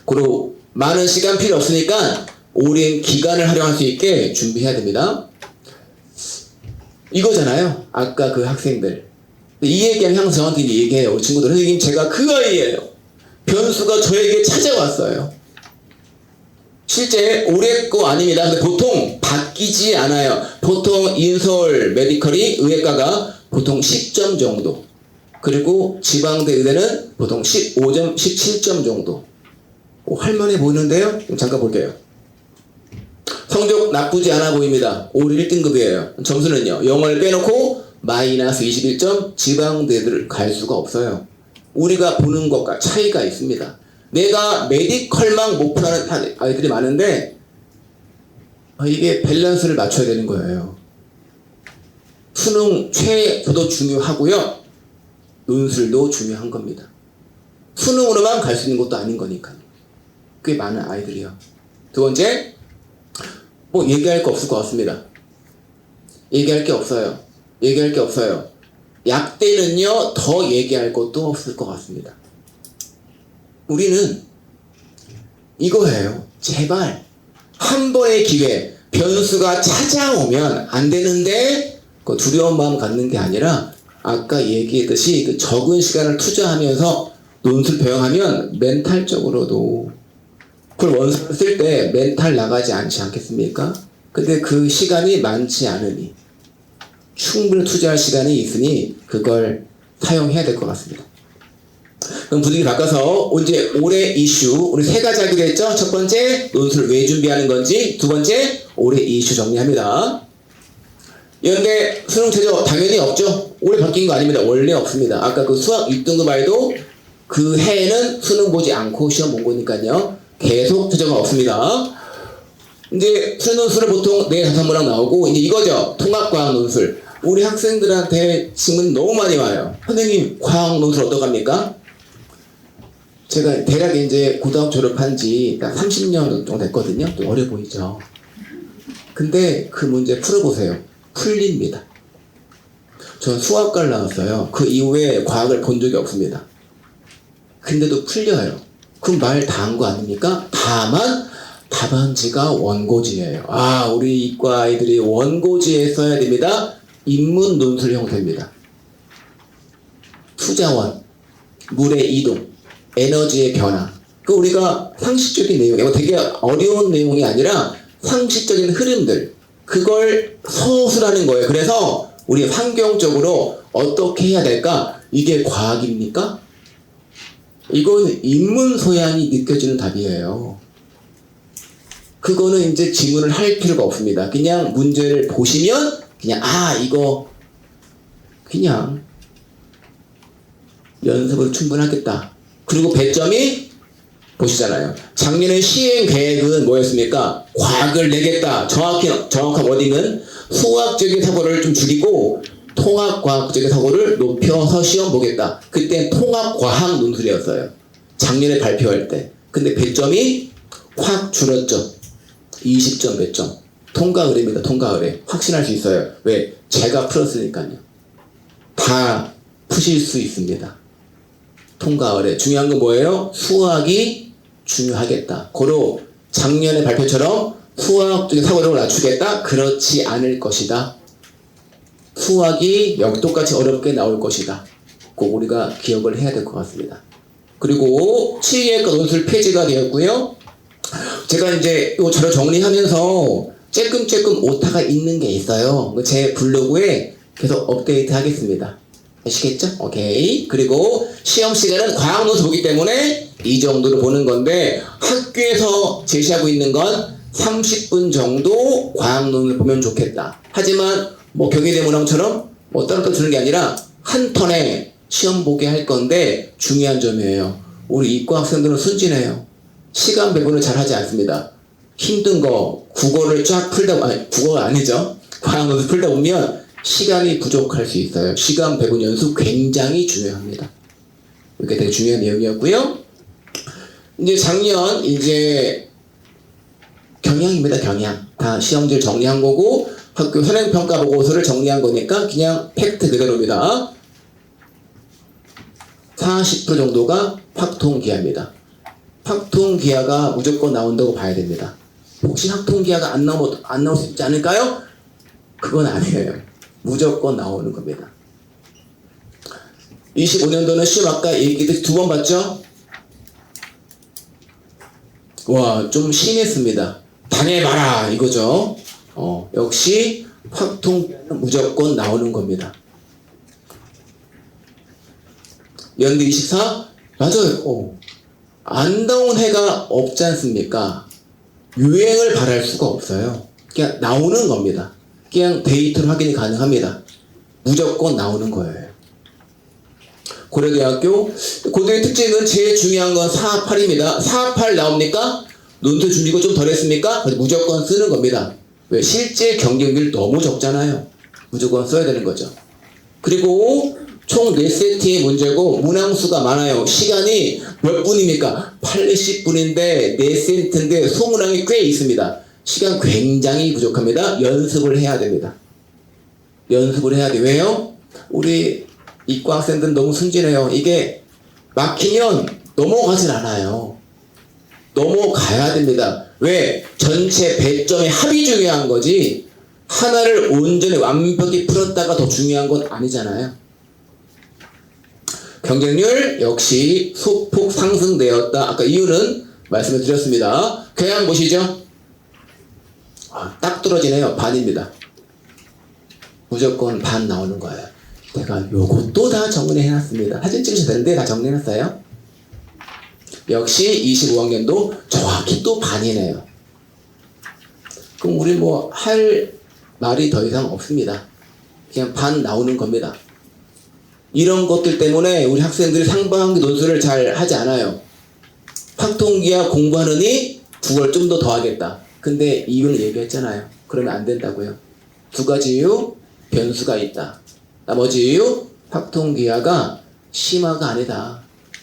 그리고 많은 시간 필요 없으니까 오랜 기간을 활용할 수 있게 준비해야 됩니다. 이거잖아요. 아까 그 학생들. 이 얘기는 항상 저한테 얘기해요. 우리 친구들. 선생님, 제가 그 아이예요. 변수가 저에게 찾아왔어요. 실제 올해 거 아닙니다. 근데 보통 바뀌지 않아요. 보통 인서울 메디컬이 의예과가 보통 10점 정도. 그리고 지방대 의대는 보통 15점, 17점 정도. 할만해 보이는데요? 잠깐 볼게요. 성적 나쁘지 않아 보입니다. 올해 1등급이에요. 점수는요. 영어를 빼놓고 마이너스 21점, 지방대를 갈 수가 없어요. 우리가 보는 것과 차이가 있습니다. 내가 메디컬만 목표하는 아이들이 많은데 이게 밸런스를 맞춰야 되는 거예요. 수능 최저도 중요하고요. 논술도 중요한 겁니다. 수능으로만 갈 수 있는 것도 아닌 거니까요. 꽤 많은 아이들이요. 두 번째, 뭐 얘기할 거 없을 것 같습니다. 얘기할 게 없어요. 얘기할 게 없어요. 약대는요, 더 얘기할 것도 없을 것 같습니다. 우리는 이거예요. 제발 한 번의 기회, 변수가 찾아오면 안 되는데 그 두려운 마음 갖는 게 아니라 아까 얘기했듯이 그 적은 시간을 투자하면서 논술 배워하면 멘탈적으로도 그걸 원서를 쓸 때 멘탈 나가지 않지 않겠습니까? 근데 그 시간이 많지 않으니 충분히 투자할 시간이 있으니 그걸 사용해야 될 것 같습니다. 그럼 분위기 바꿔서 이제 올해 이슈 우리 3가지 하기로 했죠? 첫 번째, 논술을 왜 준비하는 건지. 두 번째, 올해 이슈 정리합니다. 연대 수능 최저 당연히 없죠? 올해 바뀐 거 아닙니다. 원래 없습니다. 아까 그 수학 6등급 아이도 그 해에는 수능 보지 않고 시험 본 거니까요. 계속 최저가 없습니다. 이제 수능 논술을 보통 4, 5문항 나오고 이제 이거죠. 통합과학 논술. 우리 학생들한테 질문 너무 많이 와요. 선생님, 과학 논술 어떡합니까? 제가 대략 이제 고등학교 졸업한 지 30년 정도 됐거든요. 좀 어려 보이죠? 근데 그 문제 풀어보세요. 풀립니다. 전 수학과를 나왔어요. 그 이후에 과학을 본 적이 없습니다. 근데도 풀려요. 그럼 말 다 한 거 아닙니까? 다만 답안지가 원고지예요. 아, 우리 이과 아이들이 원고지에 써야 됩니다. 인문 논술 형태입니다. 투자원, 물의 이동, 에너지의 변화. 그 우리가 상식적인 내용이고 되게 어려운 내용이 아니라 상식적인 흐름들. 그걸 서술하는 거예요. 그래서 우리 환경적으로 어떻게 해야 될까? 이게 과학입니까? 이건 인문 소양이 느껴지는 답이에요. 그거는 이제 질문을 할 필요가 없습니다. 그냥 문제를 보시면 그냥 이거 그냥 연습으로 충분하겠다. 그리고 배점이 보시잖아요. 작년에 시행 계획은 뭐였습니까? 과학을 내겠다. 정확한 워딩은 수학적인 사고를 좀 줄이고 통합과학적인 사고를 높여서 시험 보겠다. 그때 통합과학 논술이었어요. 작년에 발표할 때. 근데 배점이 확 줄었죠. 20점 배점. 통과 의뢰입니다. 통과 의뢰. 확신할 수 있어요. 왜? 제가 풀었으니까요. 다 푸실 수 있습니다. 통과 의뢰. 중요한 건 뭐예요? 수학이 중요하겠다. 고로 작년의 발표처럼 수학적인 사고력을 낮추겠다? 그렇지 않을 것이다. 수학이 똑같이 어렵게 나올 것이다. 꼭 우리가 기억을 해야 될 것 같습니다. 그리고 치의학과 논술 폐지가 되었고요. 제가 이제 요 자료 정리하면서 쬐끔쬐끔 오타가 있는 게 있어요. 제 블로그에 계속 업데이트 하겠습니다. 아시겠죠? 오케이. 그리고 시험 시간은 과학 논술 보기 때문에 이 정도로 보는 건데 학교에서 제시하고 있는 건 30분 정도 과학 논술 보면 좋겠다. 하지만 경희대문항처럼 따로 주는 게 아니라 한 턴에 시험 보게 할 건데 중요한 점이에요. 우리 이과 학생들은 순진해요. 시간 배분을 잘 하지 않습니다. 힘든 거 국어를 쫙 풀다 국어가 아니죠. 과학 논술 풀다 보면 시간이 부족할 수 있어요. 시간 배분 연습 굉장히 중요합니다. 이렇게 되게 중요한 내용이었고요. 이제 작년 경향입니다. 경향. 다 시험지를 정리한 거고 학교 현행평가 보고서를 정리한 거니까 그냥 팩트 그대로입니다. 40% 정도가 확통기하입니다. 확통기하가 무조건 나온다고 봐야 됩니다. 혹시 확통기하가 안 나올 수 있지 않을까요? 그건 아니에요. 무조건 나오는 겁니다. 25년도는 시험 아까 얘기했듯이 2번 봤죠? 와, 좀 심했습니다. 당해봐라 이거죠. 역시 확통기하는 무조건 나오는 겁니다. 연대 24? 맞아요. 안 나온 해가 없지 않습니까? 유행을 바랄 수가 없어요. 그냥 나오는 겁니다. 그냥 데이터로 확인이 가능합니다. 무조건 나오는 거예요. 고려대학교 고등의 특징은 제일 중요한 건 4-8입니다. 4-8 나옵니까? 논술 준비가 좀 덜 했습니까? 무조건 쓰는 겁니다. 왜? 실제 경쟁률 너무 적잖아요. 무조건 써야 되는 거죠. 그리고 총 4세트의 문제고 문항수가 많아요. 시간이 몇 분입니까? 80분인데 4세트인데 소문항이 꽤 있습니다. 시간 굉장히 부족합니다. 연습을 해야 됩니다. 연습을 해야 돼. 왜요? 우리 이과 학생들은 너무 순진해요. 이게 막히면 넘어가질 않아요. 넘어가야 됩니다. 왜? 전체 배점의 합이 중요한 거지 하나를 온전히 완벽히 풀었다가 더 중요한 건 아니잖아요. 경쟁률 역시 소폭 상승되었다. 아까 이유는 말씀을 드렸습니다. 교양 보시죠. 딱 떨어지네요. 반입니다. 무조건 반 나오는 거예요. 제가 요것도 다 정리해놨습니다. 사진 찍으셔도 되는데 다 정리해놨어요. 역시 25학년도 정확히 또 반이네요. 그럼 우리 할 말이 더 이상 없습니다. 그냥 반 나오는 겁니다. 이런 것들 때문에 우리 학생들이 상반기 논술을 잘 하지 않아요. 확통기하 공부하느니 9월 좀 더 하겠다. 근데 이유는 얘기했잖아요. 그러면 안 된다고요. 2가지 이유. 변수가 있다. 나머지요, 확통기하가 심화가 아니다.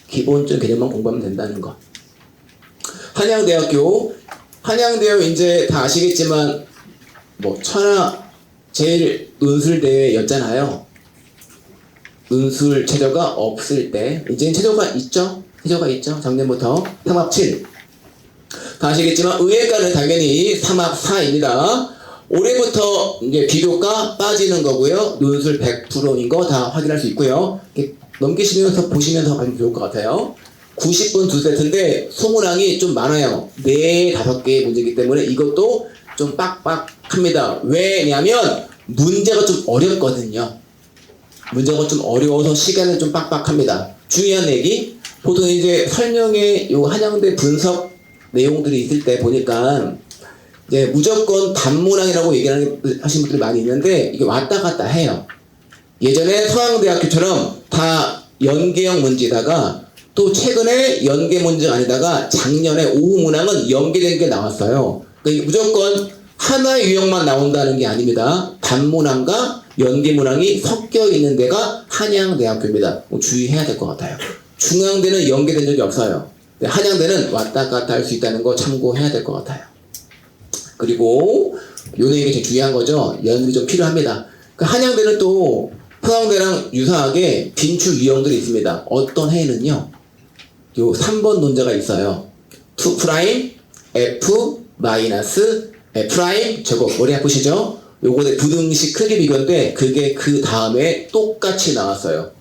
기본적인 개념만 공부하면 된다는 거. 한양대학교 이제 다 아시겠지만 뭐 천하 제일 논술대회였잖아요. 논술 최저가 없을 때 이제는 최저가 있죠. 작년부터 3합 7. 다 아시겠지만 의예과는 당연히 3합 4입니다. 올해부터 이제 비교과 빠지는 거고요. 논술 100%인 거 다 확인할 수 있고요. 넘기시면서 보시면서 가면 좋을 것 같아요. 90분 2세트인데 소문항이 좀 많아요. 4, 5개의 문제이기 때문에 이것도 좀 빡빡합니다. 왜냐면 문제가 좀 어렵거든요. 문제가 좀 어려워서 시간은 좀 빡빡합니다. 중요한 얘기, 보통 이제 설명에 요 한양대 분석 내용들이 있을 때 보니까 이제 무조건 단문항이라고 얘기하시는 분들이 많이 있는데 이게 왔다 갔다 해요. 예전에 서강대학교처럼 다 연계형 문제다가 또 최근에 연계 문제가 아니다가 작년에 오후문항은 연계된 게 나왔어요. 그러니까 무조건 하나의 유형만 나온다는 게 아닙니다. 단문항과 연계문항이 섞여 있는 데가 한양대학교입니다. 주의해야 될 것 같아요. 중앙대는 연계된 적이 없어요. 한양대는 왔다 갔다 할 수 있다는 거 참고해야 될 것 같아요. 그리고 요 내용이 제일 중요한 거죠. 연습이 좀 필요합니다. 한양대는 또 서강대랑 유사하게 빈출 유형들이 있습니다. 어떤 해는요, 요 3번 논자가 있어요. 2' F 마이너스 F' 제곱. 머리 아프시죠? 요거의 부등식 크기 비교인데 그게 그 다음에 똑같이 나왔어요.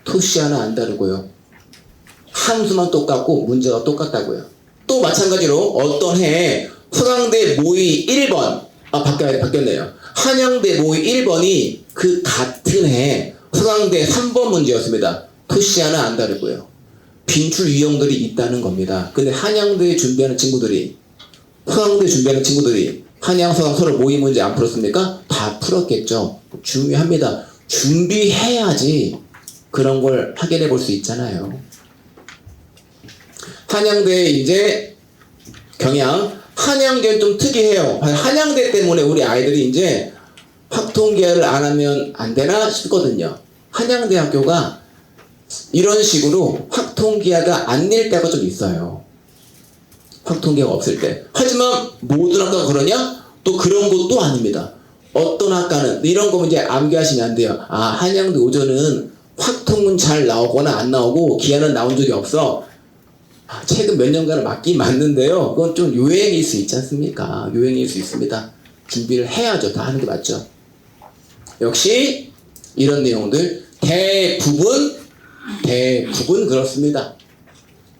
토시 하나 안 다르고요. 함수만 똑같고 문제가 똑같다고요. 또 마찬가지로 어떤 해에 서강대 모의 1번 바뀌었네요. 한양대 모의 1번이 그 같은 해에 서강대 3번 문제였습니다. 토시 하나 안 다르고요. 빈출 유형들이 있다는 겁니다. 근데 한양대 준비하는 친구들이, 서강대 준비하는 친구들이 한양, 서강 서로 모의 문제 안 풀었습니까? 다 풀었겠죠. 중요합니다. 준비해야지 그런 걸 확인해 볼 수 있잖아요. 한양대 이제 경향, 한양대는 좀 특이해요. 한양대 때문에 우리 아이들이 이제 확통계를 안 하면 안 되나 싶거든요. 한양대학교가 이런 식으로 확통기하가 안 낼 때가 좀 있어요. 확통기하가 없을 때. 하지만 모든 학과가 그러냐? 또 그런 것도 아닙니다. 어떤 학과는 이런 거 이제 암기하시면 안 돼요. 아, 한양대 오전은 확통은 잘 나오거나 안 나오고 기하는 나온 적이 없어. 최근 몇 년간은 맞긴 맞는데요. 그건 좀 요행일 수 있지 않습니까? 요행일 수 있습니다. 준비를 해야죠. 다 하는 게 맞죠. 역시 이런 내용들 대부분 그렇습니다.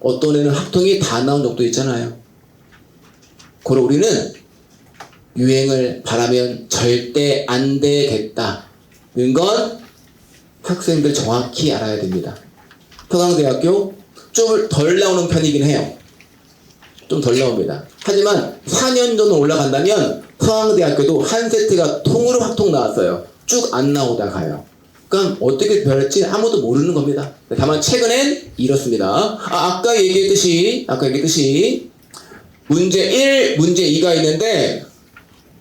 어떤 애는 합통이 다 나온 적도 있잖아요. 그럼 우리는 유행을 바라면 절대 안 되겠다. 이런 건 학생들 정확히 알아야 됩니다. 서강대학교 좀 덜 나오는 편이긴 해요. 좀 덜 나옵니다. 하지만 4년 전으로 올라간다면 서강대학교도 한 세트가 통으로 확통 나왔어요. 쭉 안 나오다 가요. 그러니까 어떻게 변할지 아무도 모르는 겁니다. 다만 최근엔 이렇습니다. 아까 얘기했듯이 문제 1, 문제 2가 있는데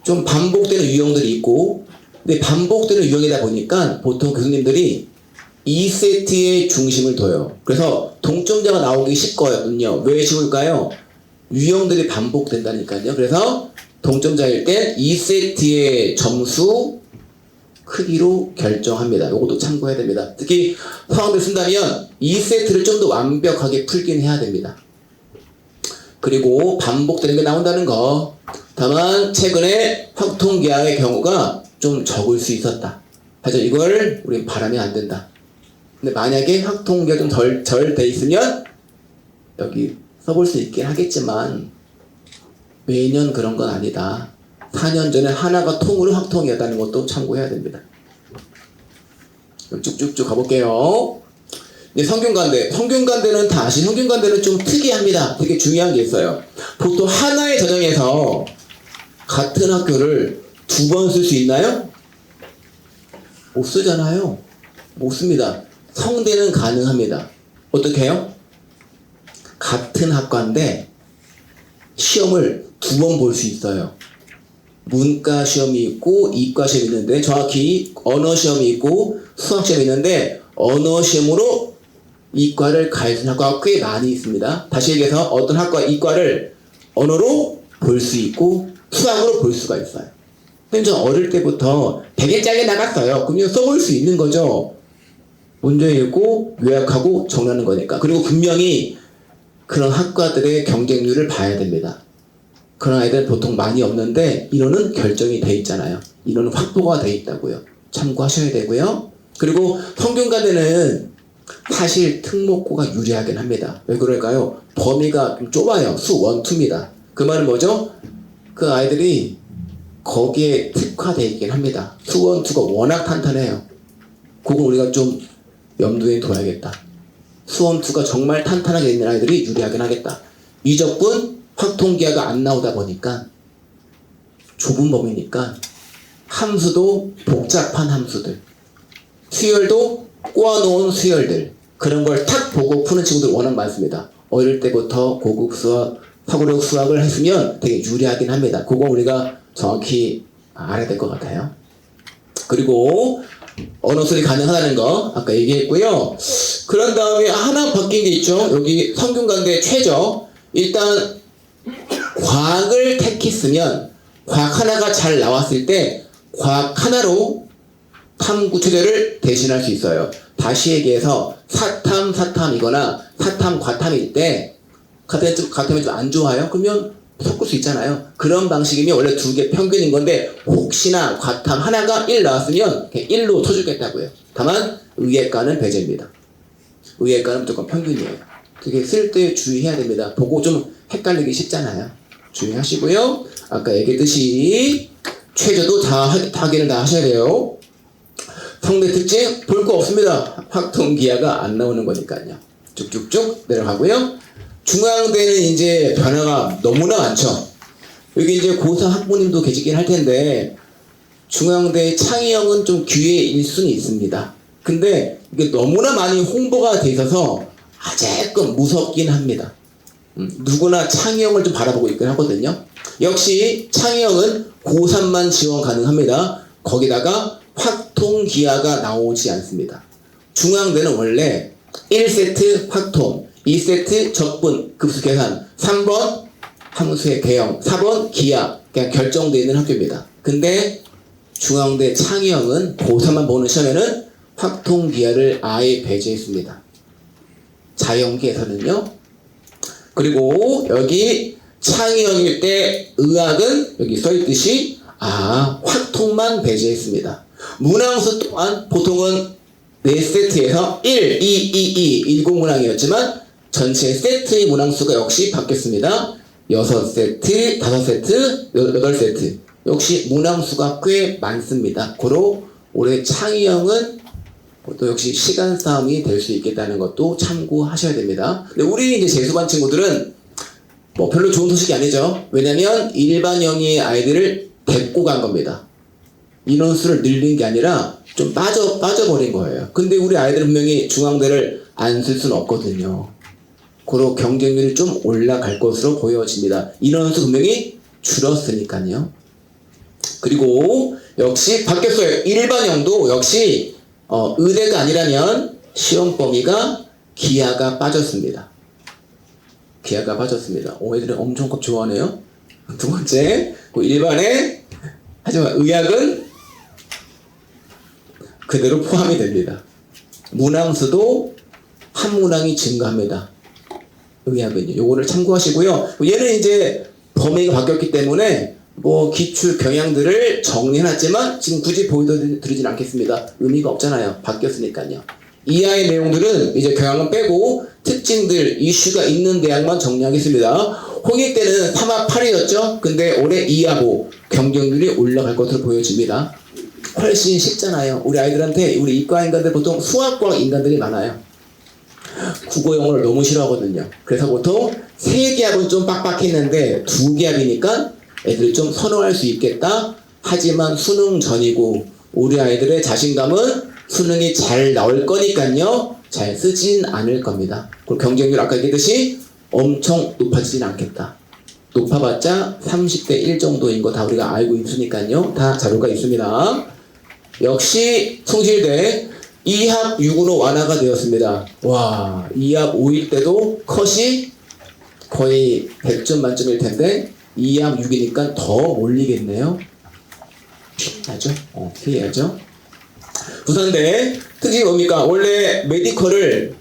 좀 반복되는 유형들이 있고, 근데 반복되는 유형이다 보니까 보통 교수님들이 2세트에 중심을 둬요. 그래서 동점자가 나오기 쉽거든요. 왜 쉬울까요? 유형들이 반복된다니까요. 그래서 동점자일 땐 2세트의 점수 크기로 결정합니다. 이것도 참고해야 됩니다. 특히 서강대 쓴다면 2세트를 좀 더 완벽하게 풀긴 해야 됩니다. 그리고 반복되는 게 나온다는 거. 다만 최근에 확통계약의 경우가 좀 적을 수 있었다. 하지만 이걸 우린 바라면 안 된다. 근데 만약에 확통계가 좀 덜 돼 있으면 여기 써볼 수 있긴 하겠지만 매년 그런 건 아니다. 4년 전에 하나가 통으로 확통이었다는 것도 참고해야 됩니다. 쭉쭉쭉 가볼게요. 이제 성균관대는 다 아시죠? 성균관대는 좀 특이합니다. 되게 중요한 게 있어요. 보통 하나의 전형에서 같은 학교를 2번 쓸 수 있나요? 못 쓰잖아요. 못 씁니다. 성대는 가능합니다. 어떻게 해요? 같은 학과인데 시험을 2번 볼 수 있어요. 문과 시험이 있고 이과 시험이 있는데 정확히 언어 시험이 있고 수학 시험이 있는데 언어 시험으로 이과를 가야 되는 학과가 꽤 많이 있습니다. 다시 얘기해서 어떤 학과 이과를 언어로 볼 수 있고 수학으로 볼 수가 있어요. 그럼 저 어릴 때부터 되게 짜게 나갔어요. 그러면 써볼 수 있는 거죠. 문제 읽고 요약하고 정리하는 거니까. 그리고 분명히 그런 학과들의 경쟁률을 봐야 됩니다. 그런 아이들은 보통 많이 없는데 인원은 결정이 돼 있잖아요. 인원은 확보가 돼 있다고요. 참고하셔야 되고요. 그리고 성균관대는 사실 특목고가 유리하긴 합니다. 왜 그럴까요? 범위가 좀 좁아요. 수 1, 2입니다. 그 말은 뭐죠? 그 아이들이 거기에 특화되어 있긴 합니다. 수 1, 2가 워낙 탄탄해요. 그건 우리가 좀 염두에 둬야겠다. 수 1, 2가 정말 탄탄하게 있는 아이들이 유리하긴 하겠다. 미적분, 확통기하가 안 나오다 보니까 좁은 범위니까 함수도 복잡한 함수들, 수열도 꼬아놓은 수열들, 그런 걸 탁 보고 푸는 친구들 워낙 많습니다. 어릴 때부터 고급 수학, 사고력 수학을 했으면 되게 유리하긴 합니다. 그거 우리가 정확히 알아야 될 것 같아요. 그리고 언어 수업이 가능하다는 거 아까 얘기했고요. 그런 다음에 하나 바뀐 게 있죠. 여기 성균관대 최저. 일단 과학을 택했으면 과학 하나가 잘 나왔을 때 과학 하나로 탐구 최저를 대신할 수 있어요. 다시 얘기해서 사탐이거나 사탐 과탐일 때 같으면 좀 안 좋아요? 그러면 섞을 수 있잖아요. 그런 방식이면 원래 두 개 평균인 건데 혹시나 과탐 하나가 1 나왔으면 그냥 1로 쳐주겠다고요. 다만 의예과는 배제입니다. 의예과는 무조건 평균이에요. 되게 쓸 때 주의해야 됩니다. 보고 좀 헷갈리기 쉽잖아요. 주의하시고요. 아까 얘기했듯이 최저도 다 확인을 다 하셔야 돼요. 성대 특징 볼 거 없습니다. 확통기하가 안 나오는 거니까요. 쭉쭉쭉 내려가고요. 중앙대는 이제 변화가 너무나 많죠. 여기 이제 고3 학부님도 계시긴 할 텐데 중앙대 창의형은 좀 기회일 수는 있습니다. 근데 이게 너무나 많이 홍보가 돼 있어서 조금 무섭긴 합니다. 누구나 창의형을 좀 바라보고 있긴 하거든요. 역시 창의형은 고3만 지원 가능합니다. 거기다가 확통기하가 나오지 않습니다. 중앙대는 원래 1세트 확통, 2세트 적분, 급수 계산, 3번 함수의 개형, 4번 기하, 그냥 결정되어 있는 학교입니다. 근데 중앙대 창의형은 고3만 보는 시험에는 확통기하를 아예 배제했습니다. 자연계에서는요. 그리고 여기 창의형일 때 의학은 여기 써있듯이 확통만 배제했습니다. 문항수 또한 보통은 4세트에서 1, 2, 2, 2, 10문항이었지만 전체 세트의 문항수가 역시 바뀌었습니다. 6세트, 5세트, 8세트. 역시 문항수가 꽤 많습니다. 고로 올해 창의형은 또 역시 시간 싸움이 될 수 있겠다는 것도 참고하셔야 됩니다. 근데 우리 이제 재수반 친구들은 뭐 별로 좋은 소식이 아니죠. 왜냐면 일반형의 아이들을 데리고 간 겁니다. 인원수를 늘린 게 아니라 좀 빠져버린 거예요. 근데 우리 아이들은 분명히 중앙대를 안 쓸 수는 없거든요. 그로 경쟁률이 좀 올라갈 것으로 보여집니다. 인원수 분명히 줄었으니까요. 그리고 역시 바뀌었어요. 일반형도 역시 의대가 아니라면 시험 범위가 기하가 빠졌습니다. 기하가 빠졌습니다. 애들은 엄청 좋아하네요. 두 번째, 일반에 하지만 의학은 그대로 포함이 됩니다. 문항수도 한 문항이 증가합니다. 의학은요. 요거를 참고하시고요. 얘는 이제 범위가 바뀌었기 때문에 뭐 기출 경향들을 정리해놨지만 지금 굳이 보여드리진 않겠습니다. 의미가 없잖아요. 바뀌었으니까요. 이하의 내용들은 이제 경향은 빼고 특징들, 이슈가 있는 대학만 정리하겠습니다. 홍익 때는 3화 8이었죠. 근데 올해 2하고 경쟁률이 올라갈 것으로 보여집니다. 훨씬 쉽잖아요. 우리 아이들한테 우리 이과 인간들 보통 수학과 인간들이 많아요. 국어 영어를 너무 싫어하거든요. 그래서 보통 3개합은 좀 빡빡했는데 2개합이니까 애들이 좀 선호할 수 있겠다. 하지만 수능 전이고 우리 아이들의 자신감은 수능이 잘 나올 거니까요. 잘 쓰진 않을 겁니다. 그리고 경쟁률 아까 얘기했듯이 엄청 높아지진 않겠다. 높아봤자 30대 1 정도인 거 다 우리가 알고 있으니까요. 다 자료가 있습니다. 역시 성실대 2합 6으로 완화가 되었습니다. 와, 2합 5일 때도 컷이 거의 100점 만점일 텐데 2합 6이니까 더 몰리겠네요. 피해야죠. 피해야죠. 부산대 특징이 뭡니까? 원래 메디컬을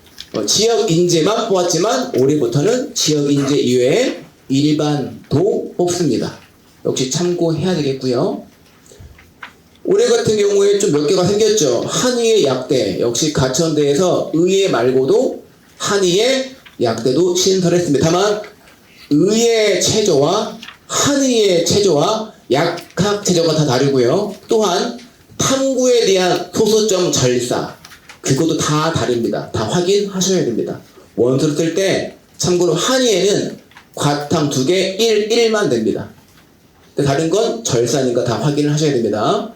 지역 인재만 뽑았지만 올해부터는 지역 인재 이외에 일반도 뽑습니다. 역시 참고해야 되겠고요. 올해 같은 경우에 좀 몇 개가 생겼죠. 한의의 약대, 역시 가천대에서 의예 말고도 한의의 약대도 신설했습니다. 다만 의예 체조와 한의의 체조와 약학 체조가 다 다르고요. 또한 탐구에 대한 소수점 절사, 그것도 다 다릅니다. 다 확인하셔야 됩니다. 원서를 쓸 때 참고로 한의에는 과탐 2개 1만 됩니다. 다른 건 절사니까 다 확인을 하셔야 됩니다.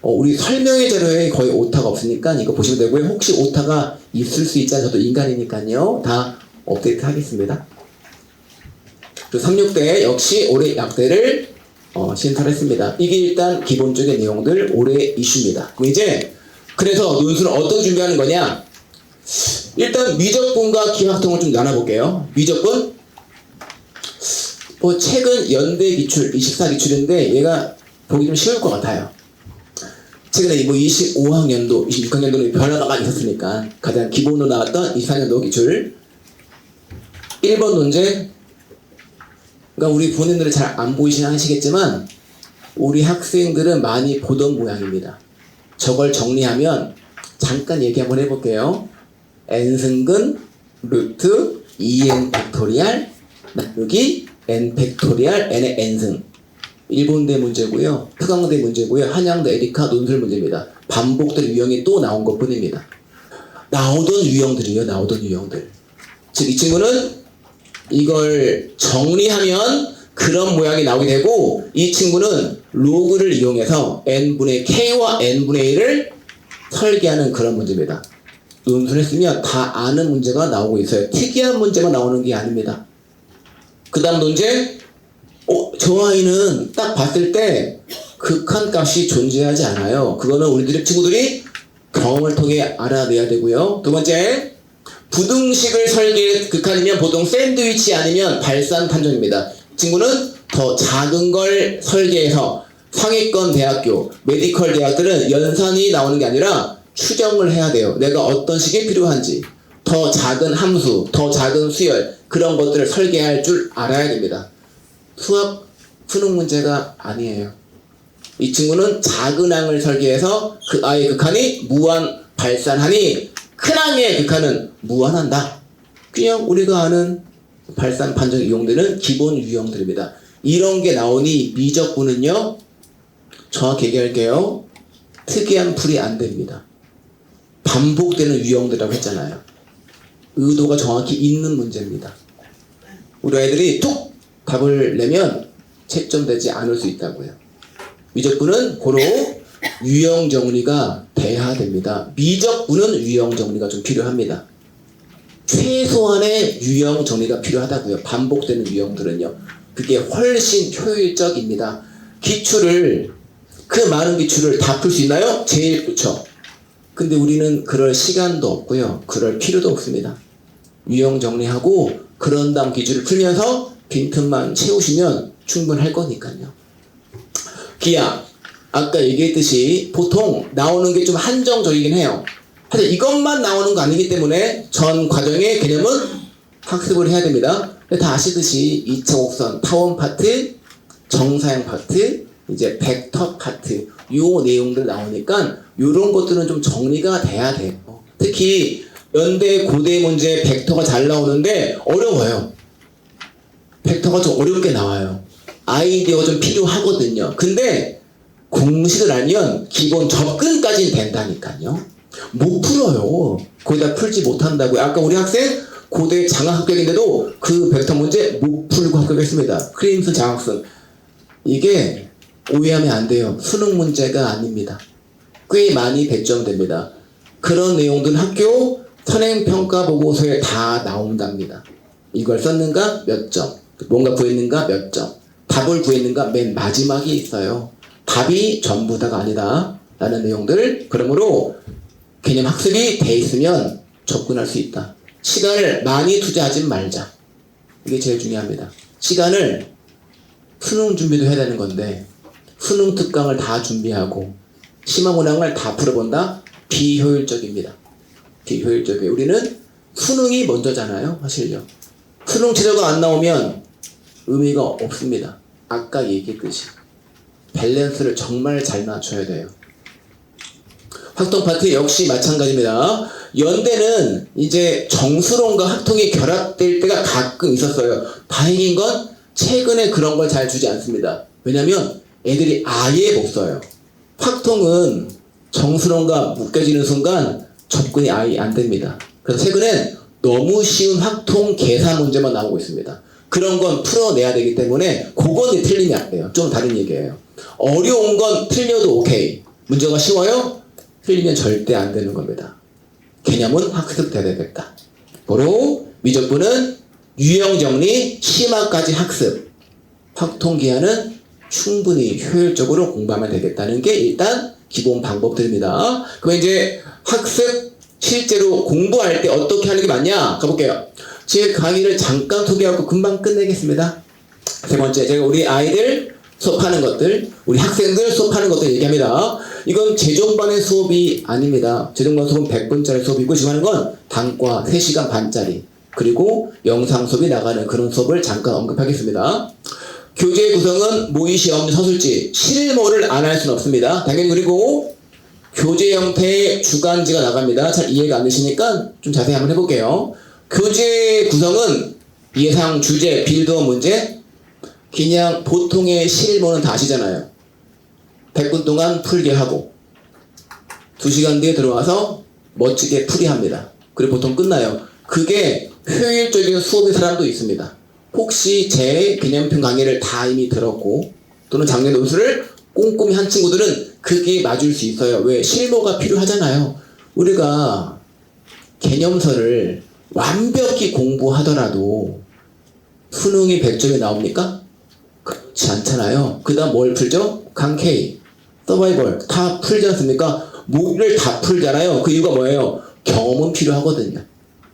우리 설명의 자료에 거의 오타가 없으니까 이거 보시면 되고요. 혹시 오타가 있을 수 있잖아요. 저도 인간이니까요. 다 업데이트 하겠습니다. 36대 역시 올해 약대를 신설했습니다. 이게 일단 기본적인 내용들 올해 이슈입니다. 그럼 이제 그래서 논술은 어떻게 준비하는 거냐? 일단 미적분과 기하학통을 좀 나눠볼게요. 미적분 최근 연대 기출 24기출인데 얘가 보기 좀 쉬울 것 같아요. 최근에 25학년도, 26학년도는 변화가 많이 있었으니까 가장 기본으로 나왔던 24학년도 기출 1번 논제. 그러니까 우리 본인들은 잘 안 보이시긴 하시겠지만 우리 학생들은 많이 보던 모양입니다. 저걸 정리하면 잠깐 얘기 한번 해볼게요. n승근 루트 2n 팩토리알 나누기 n 팩토리알 n의 n승. 일본대 문제고요. 특강대 문제고요. 한양대 에리카 논술 문제입니다. 반복될 유형이 또 나온 것 뿐입니다. 나오던 유형들이에요. 나오던 유형들. 즉 이 친구는 이걸 정리하면 그런 모양이 나오게 되고 이 친구는 로그를 이용해서 n분의 k와 n분의 1을 설계하는 그런 문제입니다. 논술했으면 다 아는 문제가 나오고 있어요. 특이한 문제가 나오는 게 아닙니다. 그 다음 논제, 저 아이는 딱 봤을 때 극한값이 존재하지 않아요. 그거는 우리들의 친구들이 경험을 통해 알아내야 되고요. 두 번째, 부등식을 설계해 극한이면 보통 샌드위치 아니면 발산 판정입니다. 친구는 더 작은 걸 설계해서 상위권 대학교, 메디컬 대학들은 연산이 나오는 게 아니라 추정을 해야 돼요. 내가 어떤 식이 필요한지, 더 작은 함수, 더 작은 수열, 그런 것들을 설계할 줄 알아야 됩니다. 수학 수능 문제가 아니에요. 이 친구는 작은 항을 설계해서 그 아이의 극한이 무한 발산하니 큰 항의 극한은 무한한다. 그냥 우리가 아는 발산 판정 이용되는 기본 유형들입니다. 이런 게 나오니 미적분은요, 정확히 얘기할게요. 특이한 풀이 안 됩니다. 반복되는 유형들이라고 했잖아요. 의도가 정확히 있는 문제입니다. 우리 아이들이 툭 답을 내면 채점되지 않을 수 있다고요. 미적분은 고로 유형 정리가 돼야 됩니다. 미적분은 유형 정리가 좀 필요합니다. 최소한의 유형 정리가 필요하다고요. 반복되는 유형들은요. 그게 훨씬 효율적입니다. 기출을, 그 많은 기출을 다 풀 수 있나요? 제일 좋죠. 근데 우리는 그럴 시간도 없고요. 그럴 필요도 없습니다. 유형 정리하고 그런 다음 기출을 풀면서 빈틈만 채우시면 충분할 거니까요. 기하, 아까 얘기했듯이 보통 나오는 게 좀 한정적이긴 해요. 하여튼 이것만 나오는 거 아니기 때문에 전 과정의 개념은 학습을 해야 됩니다. 다 아시듯이 2차 곡선, 타원 파트, 정사형 파트, 이제 벡터 파트, 요 내용들 나오니까 요런 것들은 좀 정리가 돼야 돼요. 특히 연대, 고대 문제 벡터가 잘 나오는데 어려워요. 벡터가 좀 어렵게 나와요. 아이디어가 좀 필요하거든요. 근데 공식을 알면 기본 접근까지는 된다니까요. 못 풀어요. 거기다 풀지 못한다고요. 아까 우리 학생 고대 장학 합격인데도 그 벡터 문제 못 풀고 합격했습니다. 크림슨 장학생. 이게 오해하면 안 돼요. 수능 문제가 아닙니다. 꽤 많이 배점됩니다. 그런 내용들은 학교 선행평가 보고서에 다 나온답니다. 이걸 썼는가? 몇 점. 뭔가 구했는가 몇 점. 답을 구했는가 맨 마지막에 있어요. 답이 전부 다가 아니다 라는 내용들. 그러므로 개념 학습이 돼 있으면 접근할 수 있다. 시간을 많이 투자하지 말자. 이게 제일 중요합니다. 시간을 수능 준비도 해야 되는 건데 수능 특강을 다 준비하고 심화문항을 다 풀어본다? 비효율적입니다. 비효율적이에요. 우리는 수능이 먼저잖아요. 사실요. 수능 제도가 안 나오면 의미가 없습니다. 아까 얘기했듯이 밸런스를 정말 잘 맞춰야 돼요. 학통 파트 역시 마찬가지입니다. 연대는 이제 정수론과 학통이 결합될 때가 가끔 있었어요. 다행인 건 최근에 그런 걸 잘 주지 않습니다. 왜냐면 애들이 아예 못 써요. 학통은 정수론과 묶여지는 순간 접근이 아예 안 됩니다. 그래서 최근엔 너무 쉬운 학통 계산 문제만 나오고 있습니다. 그런 건 풀어내야 되기 때문에 그건 틀리면 안 돼요. 좀 다른 얘기예요. 어려운 건 틀려도 오케이. 문제가 쉬워요? 틀리면 절대 안 되는 겁니다. 개념은 학습돼야 되겠다. 바로 미적분은 유형정리, 심화까지 학습. 학통기하는 충분히 효율적으로 공부하면 되겠다는 게 일단 기본 방법들입니다. 그럼 이제 학습 실제로 공부할 때 어떻게 하는 게 맞냐? 가볼게요. 제 강의를 잠깐 소개하고 금방 끝내겠습니다. 세 번째, 제가 우리 아이들 수업하는 것들, 우리 학생들 수업하는 것들 얘기합니다. 이건 재종반의 수업이 아닙니다. 재종반 수업은 100분짜리 수업이고 지금 하는 건 단과 3시간 반짜리 그리고 영상 수업이 나가는 그런 수업을 잠깐 언급하겠습니다. 교재 구성은 모의시험, 서술지, 실모를 안 할 수는 없습니다. 당연히. 그리고 교재 형태의 주간지가 나갑니다. 잘 이해가 안 되시니까 좀 자세히 한번 해볼게요. 교재 구성은 예상 주제, 빌드업 문제, 그냥 보통의 실모는 다 아시잖아요. 100분 동안 풀게 하고 2시간 뒤에 들어와서 멋지게 풀이합니다. 그리고 보통 끝나요. 그게 효율적인 수업의 사람도 있습니다. 혹시 제 개념편 강의를 다 이미 들었고 또는 작년 논술을 꼼꼼히 한 친구들은 그게 맞을 수 있어요. 왜? 실무가 필요하잖아요. 우리가 개념서를 완벽히 공부하더라도 수능이 100점이 나옵니까? 그렇지 않잖아요. 그 다음 뭘 풀죠? 강K, 서바이벌 다 풀지 않습니까? 뭐를 다 풀잖아요. 그 이유가 뭐예요? 경험은 필요하거든요.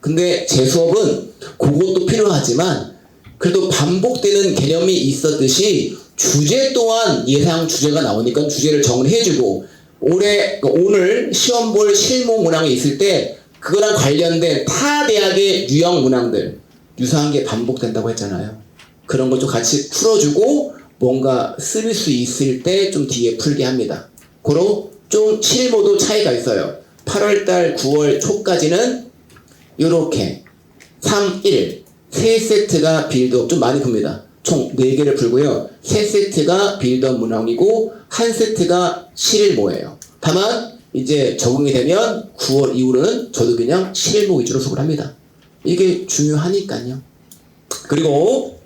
근데 제 수업은 그것도 필요하지만 그래도 반복되는 개념이 있었듯이 주제 또한 예상 주제가 나오니까 주제를 정리해주고 오늘 시험 볼 실무 문항이 있을 때 그거랑 관련된 타 대학의 유형 문항들 유사한 게 반복된다고 했잖아요. 그런 것 좀 같이 풀어주고 뭔가 쓸 수 있을 때 좀 뒤에 풀게 합니다. 그로 좀 실무도 차이가 있어요. 8월달 9월 초까지는 이렇게 3, 1 3세트가 빌드업 좀 많이 풉니다. 총 4개를 풀고요. 3세트가 빌드업 문항이고 1세트가 실무예요. 다만 이제 적응이 되면 9월 이후로는 저도 그냥 실무 위주로 수업을 합니다. 이게 중요하니까요. 그리고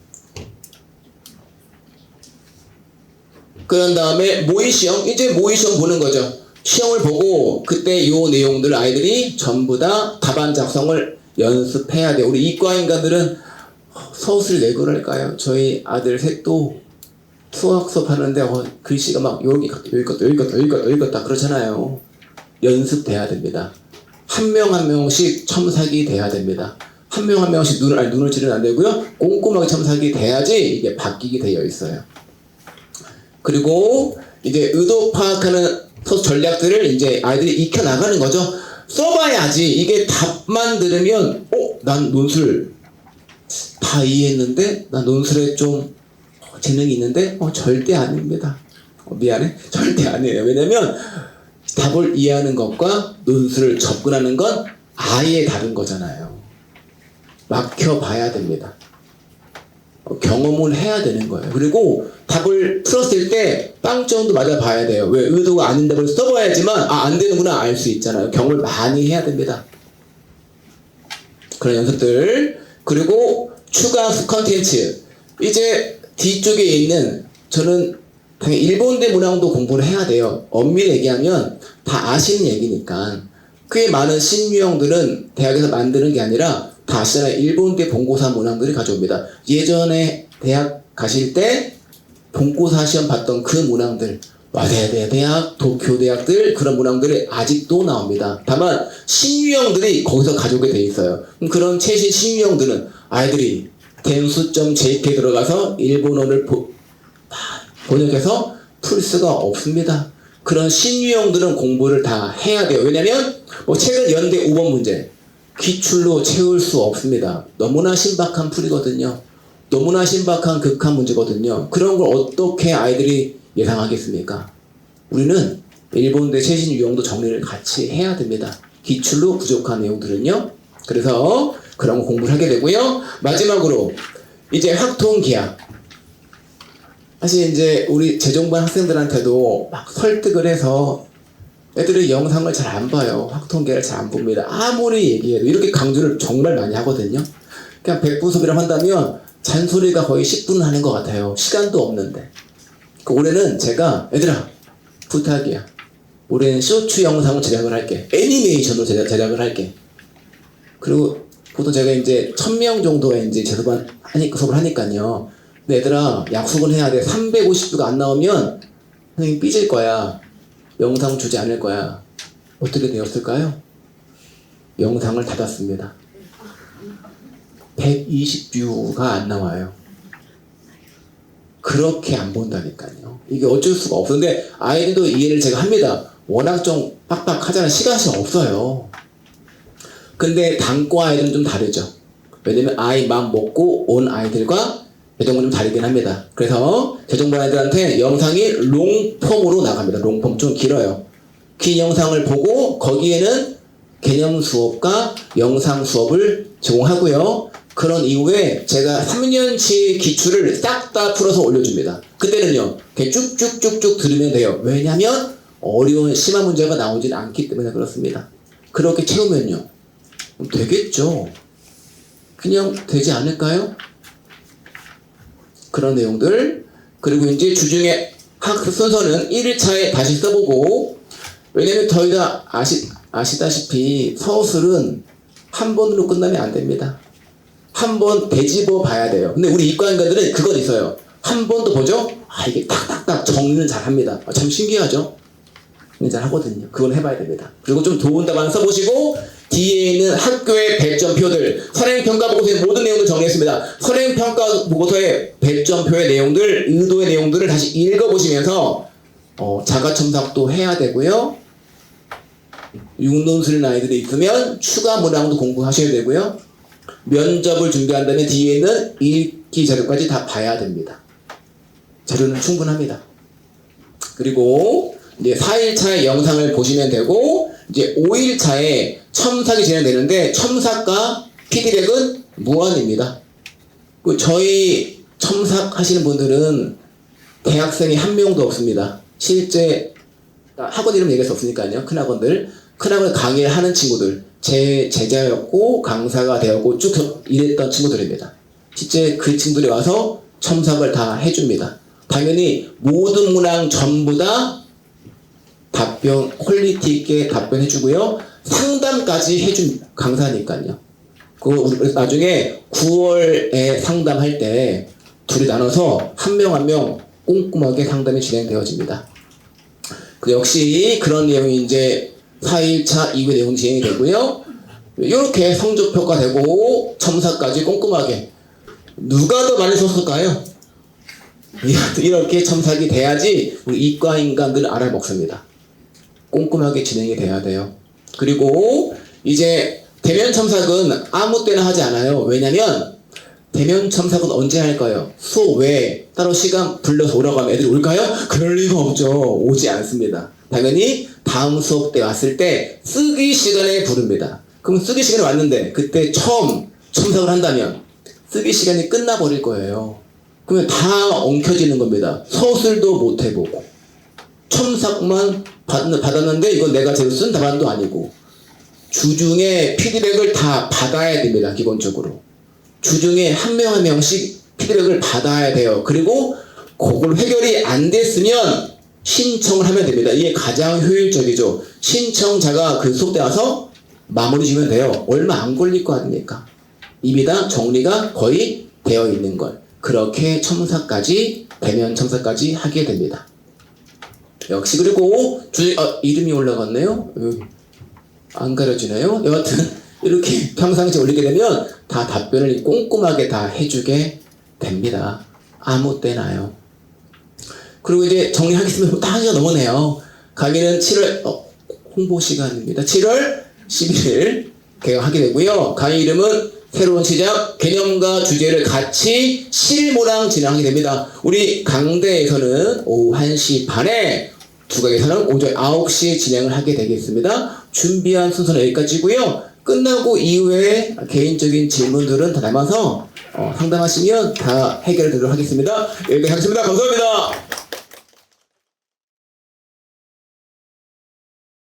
그런 다음에 모의시험, 이제 모의시험 보는 거죠. 시험을 보고 그때 요 내용들 아이들이 전부 다 답안 작성을 연습해야 돼요. 우리 이과 인간들은 서술 왜 그럴까요? 저희 아들 셋도 수학 수업 하는데 글씨가 막 여기 갔다 그렇잖아요. 연습돼야 됩니다. 한 명 한 명씩 첨삭이 돼야 됩니다. 한 명 한 명씩 눈을 찌르면 안 되고요. 꼼꼼하게 첨삭이 돼야지 이게 바뀌게 되어 있어요. 그리고 이제 의도 파악하는 전략들을 이제 아이들이 익혀 나가는 거죠. 써봐야지. 이게 답만 들으면 난 논술 다 이해했는데 난 논술에 좀 재능이 있는데 절대 아닙니다. 미안해. 절대 아니에요. 왜냐면 답을 이해하는 것과 논술을 접근하는 건 아예 다른 거잖아요. 막혀봐야 됩니다. 경험을 해야 되는 거예요. 그리고 답을 풀었을 때 빵점도 맞아봐야 돼요. 왜? 의도가 아닌 답을 써봐야지만 안 되는구나 알 수 있잖아요. 경험을 많이 해야 됩니다. 그런 연습들. 그리고 추가 컨텐츠. 이제 뒤쪽에 있는 저는 당연히 일본대 문항도 공부를 해야 돼요. 엄밀히 얘기하면 다 아시는 얘기니까. 꽤 많은 신유형들은 대학에서 만드는 게 아니라 다 아시잖아요. 일본대 본고사 문항들이 가져옵니다. 예전에 대학 가실 때 본고사 시험 봤던 그 문항들, 와세대 대학, 도쿄 대학들, 그런 문항들이 아직도 나옵니다. 다만 신유형들이 거기서 가져오게 돼 있어요. 그런 최신 신유형들은 아이들이 densu.jp에 들어가서 일본어를 번역해서 풀 수가 없습니다. 그런 신유형들은 공부를 다 해야 돼요. 왜냐면 최근 연대 5번 문제 기출로 채울 수 없습니다. 너무나 신박한 풀이거든요. 너무나 신박한 극한 문제거든요. 그런 걸 어떻게 아이들이 예상하겠습니까? 우리는 일본대 최신 유형도 정리를 같이 해야 됩니다. 기출로 부족한 내용들은요. 그래서 그런 거 공부를 하게 되고요. 마지막으로 이제 확통기약. 사실 이제 우리 재정반 학생들한테도 막 설득을 해서 애들이 영상을 잘 안 봐요. 확통계를 잘 안 봅니다. 아무리 얘기해도 이렇게 강조를 정말 많이 하거든요. 그냥 100분 수업이라고 한다면 잔소리가 거의 10분 하는 것 같아요. 시간도 없는데. 올해는 제가 얘들아 부탁이야. 올해는 쇼츠 영상을 제작을 할게. 애니메이션으로 제작을 할게. 그리고 보통 제가 이제 1000명 정도의 이제 수업을 하니까요. 근데 얘들아 약속은 해야 돼. 350뷰가 안 나오면 선생님 삐질 거야. 영상 주지 않을 거야. 어떻게 되었을까요? 영상을 닫았습니다. 120뷰가 안 나와요. 그렇게 안 본다니까요. 이게 어쩔 수가 없는데 아이들도 이해를 제가 합니다. 워낙 좀 빡빡하잖아요. 시간이 없어요. 근데 단과 아이들은 좀 다르죠. 왜냐면 아이 마음 먹고 온 아이들과 재정반 좀 다르긴 합니다. 그래서 재정반 아이들한테 영상이 롱폼으로 나갑니다. 롱폼 좀 길어요. 긴 영상을 보고 거기에는 개념 수업과 영상 수업을 제공하고요. 그런 이후에 제가 3년치 기출을 싹 다 풀어서 올려줍니다. 그때는요, 그냥 쭉쭉쭉쭉 들으면 돼요. 왜냐면 어려운 심한 문제가 나오진 않기 때문에 그렇습니다. 그렇게 채우면요, 되겠죠. 그냥 되지 않을까요? 그런 내용들. 그리고 이제 주중에 학습 순서는 1일차에 다시 써보고, 왜냐면 저희가 아시다시피 서술은 한 번으로 끝나면 안 됩니다. 한 번 되짚어 봐야 돼요. 근데 우리 이과인간들은 그건 있어요. 한 번 더 보죠? 이게 딱딱딱 정리는 잘 합니다. 참 신기하죠? 잘 하거든요. 그건 해봐야 됩니다. 그리고 좀 좋은 답안 써보시고, 뒤에 있는 학교의 배점표들, 선행평가 보고서의 모든 내용들 정리했습니다. 선행평가 보고서의 배점표의 내용들, 의도의 내용들을 다시 읽어보시면서 자가첨삭도 해야 되고요. 육론술인 아이들이 있으면 추가 문항도 공부하셔야 되고요. 면접을 준비한다면 뒤에 있는 읽기 자료까지 다 봐야 됩니다. 자료는 충분합니다. 그리고 이제 4일차의 영상을 보시면 되고, 이제 5일차에 첨삭이 진행되는데 첨삭과 피드백은 무한입니다. 저희 첨삭하시는 분들은 대학생이 한 명도 없습니다. 실제 학원 이름 얘기할 수 없으니까요. 큰 학원들 강의를 하는 친구들, 제 제자였고 강사가 되었고 쭉 일했던 친구들입니다. 실제 그 친구들이 와서 첨삭을 다 해줍니다. 당연히 모든 문항 전부 다 답변 퀄리티 있게 답변해주고요. 상담까지 해준 강사니까요. 우리 나중에 9월에 상담할 때 둘이 나눠서 한 명 한 명 꼼꼼하게 상담이 진행되어집니다. 역시 그런 내용이 이제 4일차 이후 내용 진행이 되고요. 이렇게 성적표가 되고 첨삭까지 꼼꼼하게. 누가 더 많이 썼을까요? 이렇게 첨삭이 돼야지 우리 이과 인간들 알아먹습니다. 꼼꼼하게 진행이 돼야 돼요. 그리고 이제 대면 첨삭은 아무 때나 하지 않아요. 왜냐면 대면 첨삭은 언제 할까요? 수업 외에 따로 시간 불러서 오라고 하면 애들이 올까요? 그럴 리가 없죠. 오지 않습니다. 당연히 다음 수업 때 왔을 때 쓰기 시간에 부릅니다. 그럼 쓰기 시간에 왔는데 그때 처음 첨삭을 한다면 쓰기 시간이 끝나버릴 거예요. 그러면 다 엉켜지는 겁니다. 서술도 못 해보고 첨삭만 받았는데 이건 내가 제대로 쓴 답안도 아니고 주중에 피드백을 다 받아야 됩니다. 기본적으로 주중에 한 명 한 명씩 피드백을 받아야 돼요. 그리고 그걸 해결이 안 됐으면 신청을 하면 됩니다. 이게 가장 효율적이죠. 신청자가 그 수업 때 와서 마무리 지으면 돼요. 얼마 안 걸릴 거 아닙니까? 이미 다 정리가 거의 되어 있는 걸. 그렇게 첨삭까지 대면 첨삭까지 하게 됩니다. 역시 그리고 이름이 올라갔네요. 안 가려지네요. 여하튼 이렇게 평상시에 올리게 되면 다 답변을 꼼꼼하게 다 해주게 됩니다. 아무 때나요. 그리고 이제 정리하겠습니다. 다 1시간 넘었네요. 강의는 7월 홍보 시간입니다. 7월 11일 개강하게 되고요. 강의 이름은 새로운 시작, 개념과 주제를 같이 실무랑 진행하게 됩니다. 우리 강대에서는 오후 1시 반에, 두각에서는 오전 9시에 진행을 하게 되겠습니다. 준비한 순서는 여기까지고요. 끝나고 이후에 개인적인 질문들은 다 남아서 상담하시면 다 해결해 드리도록 하겠습니다. 여기까지 하겠습니다. 감사합니다.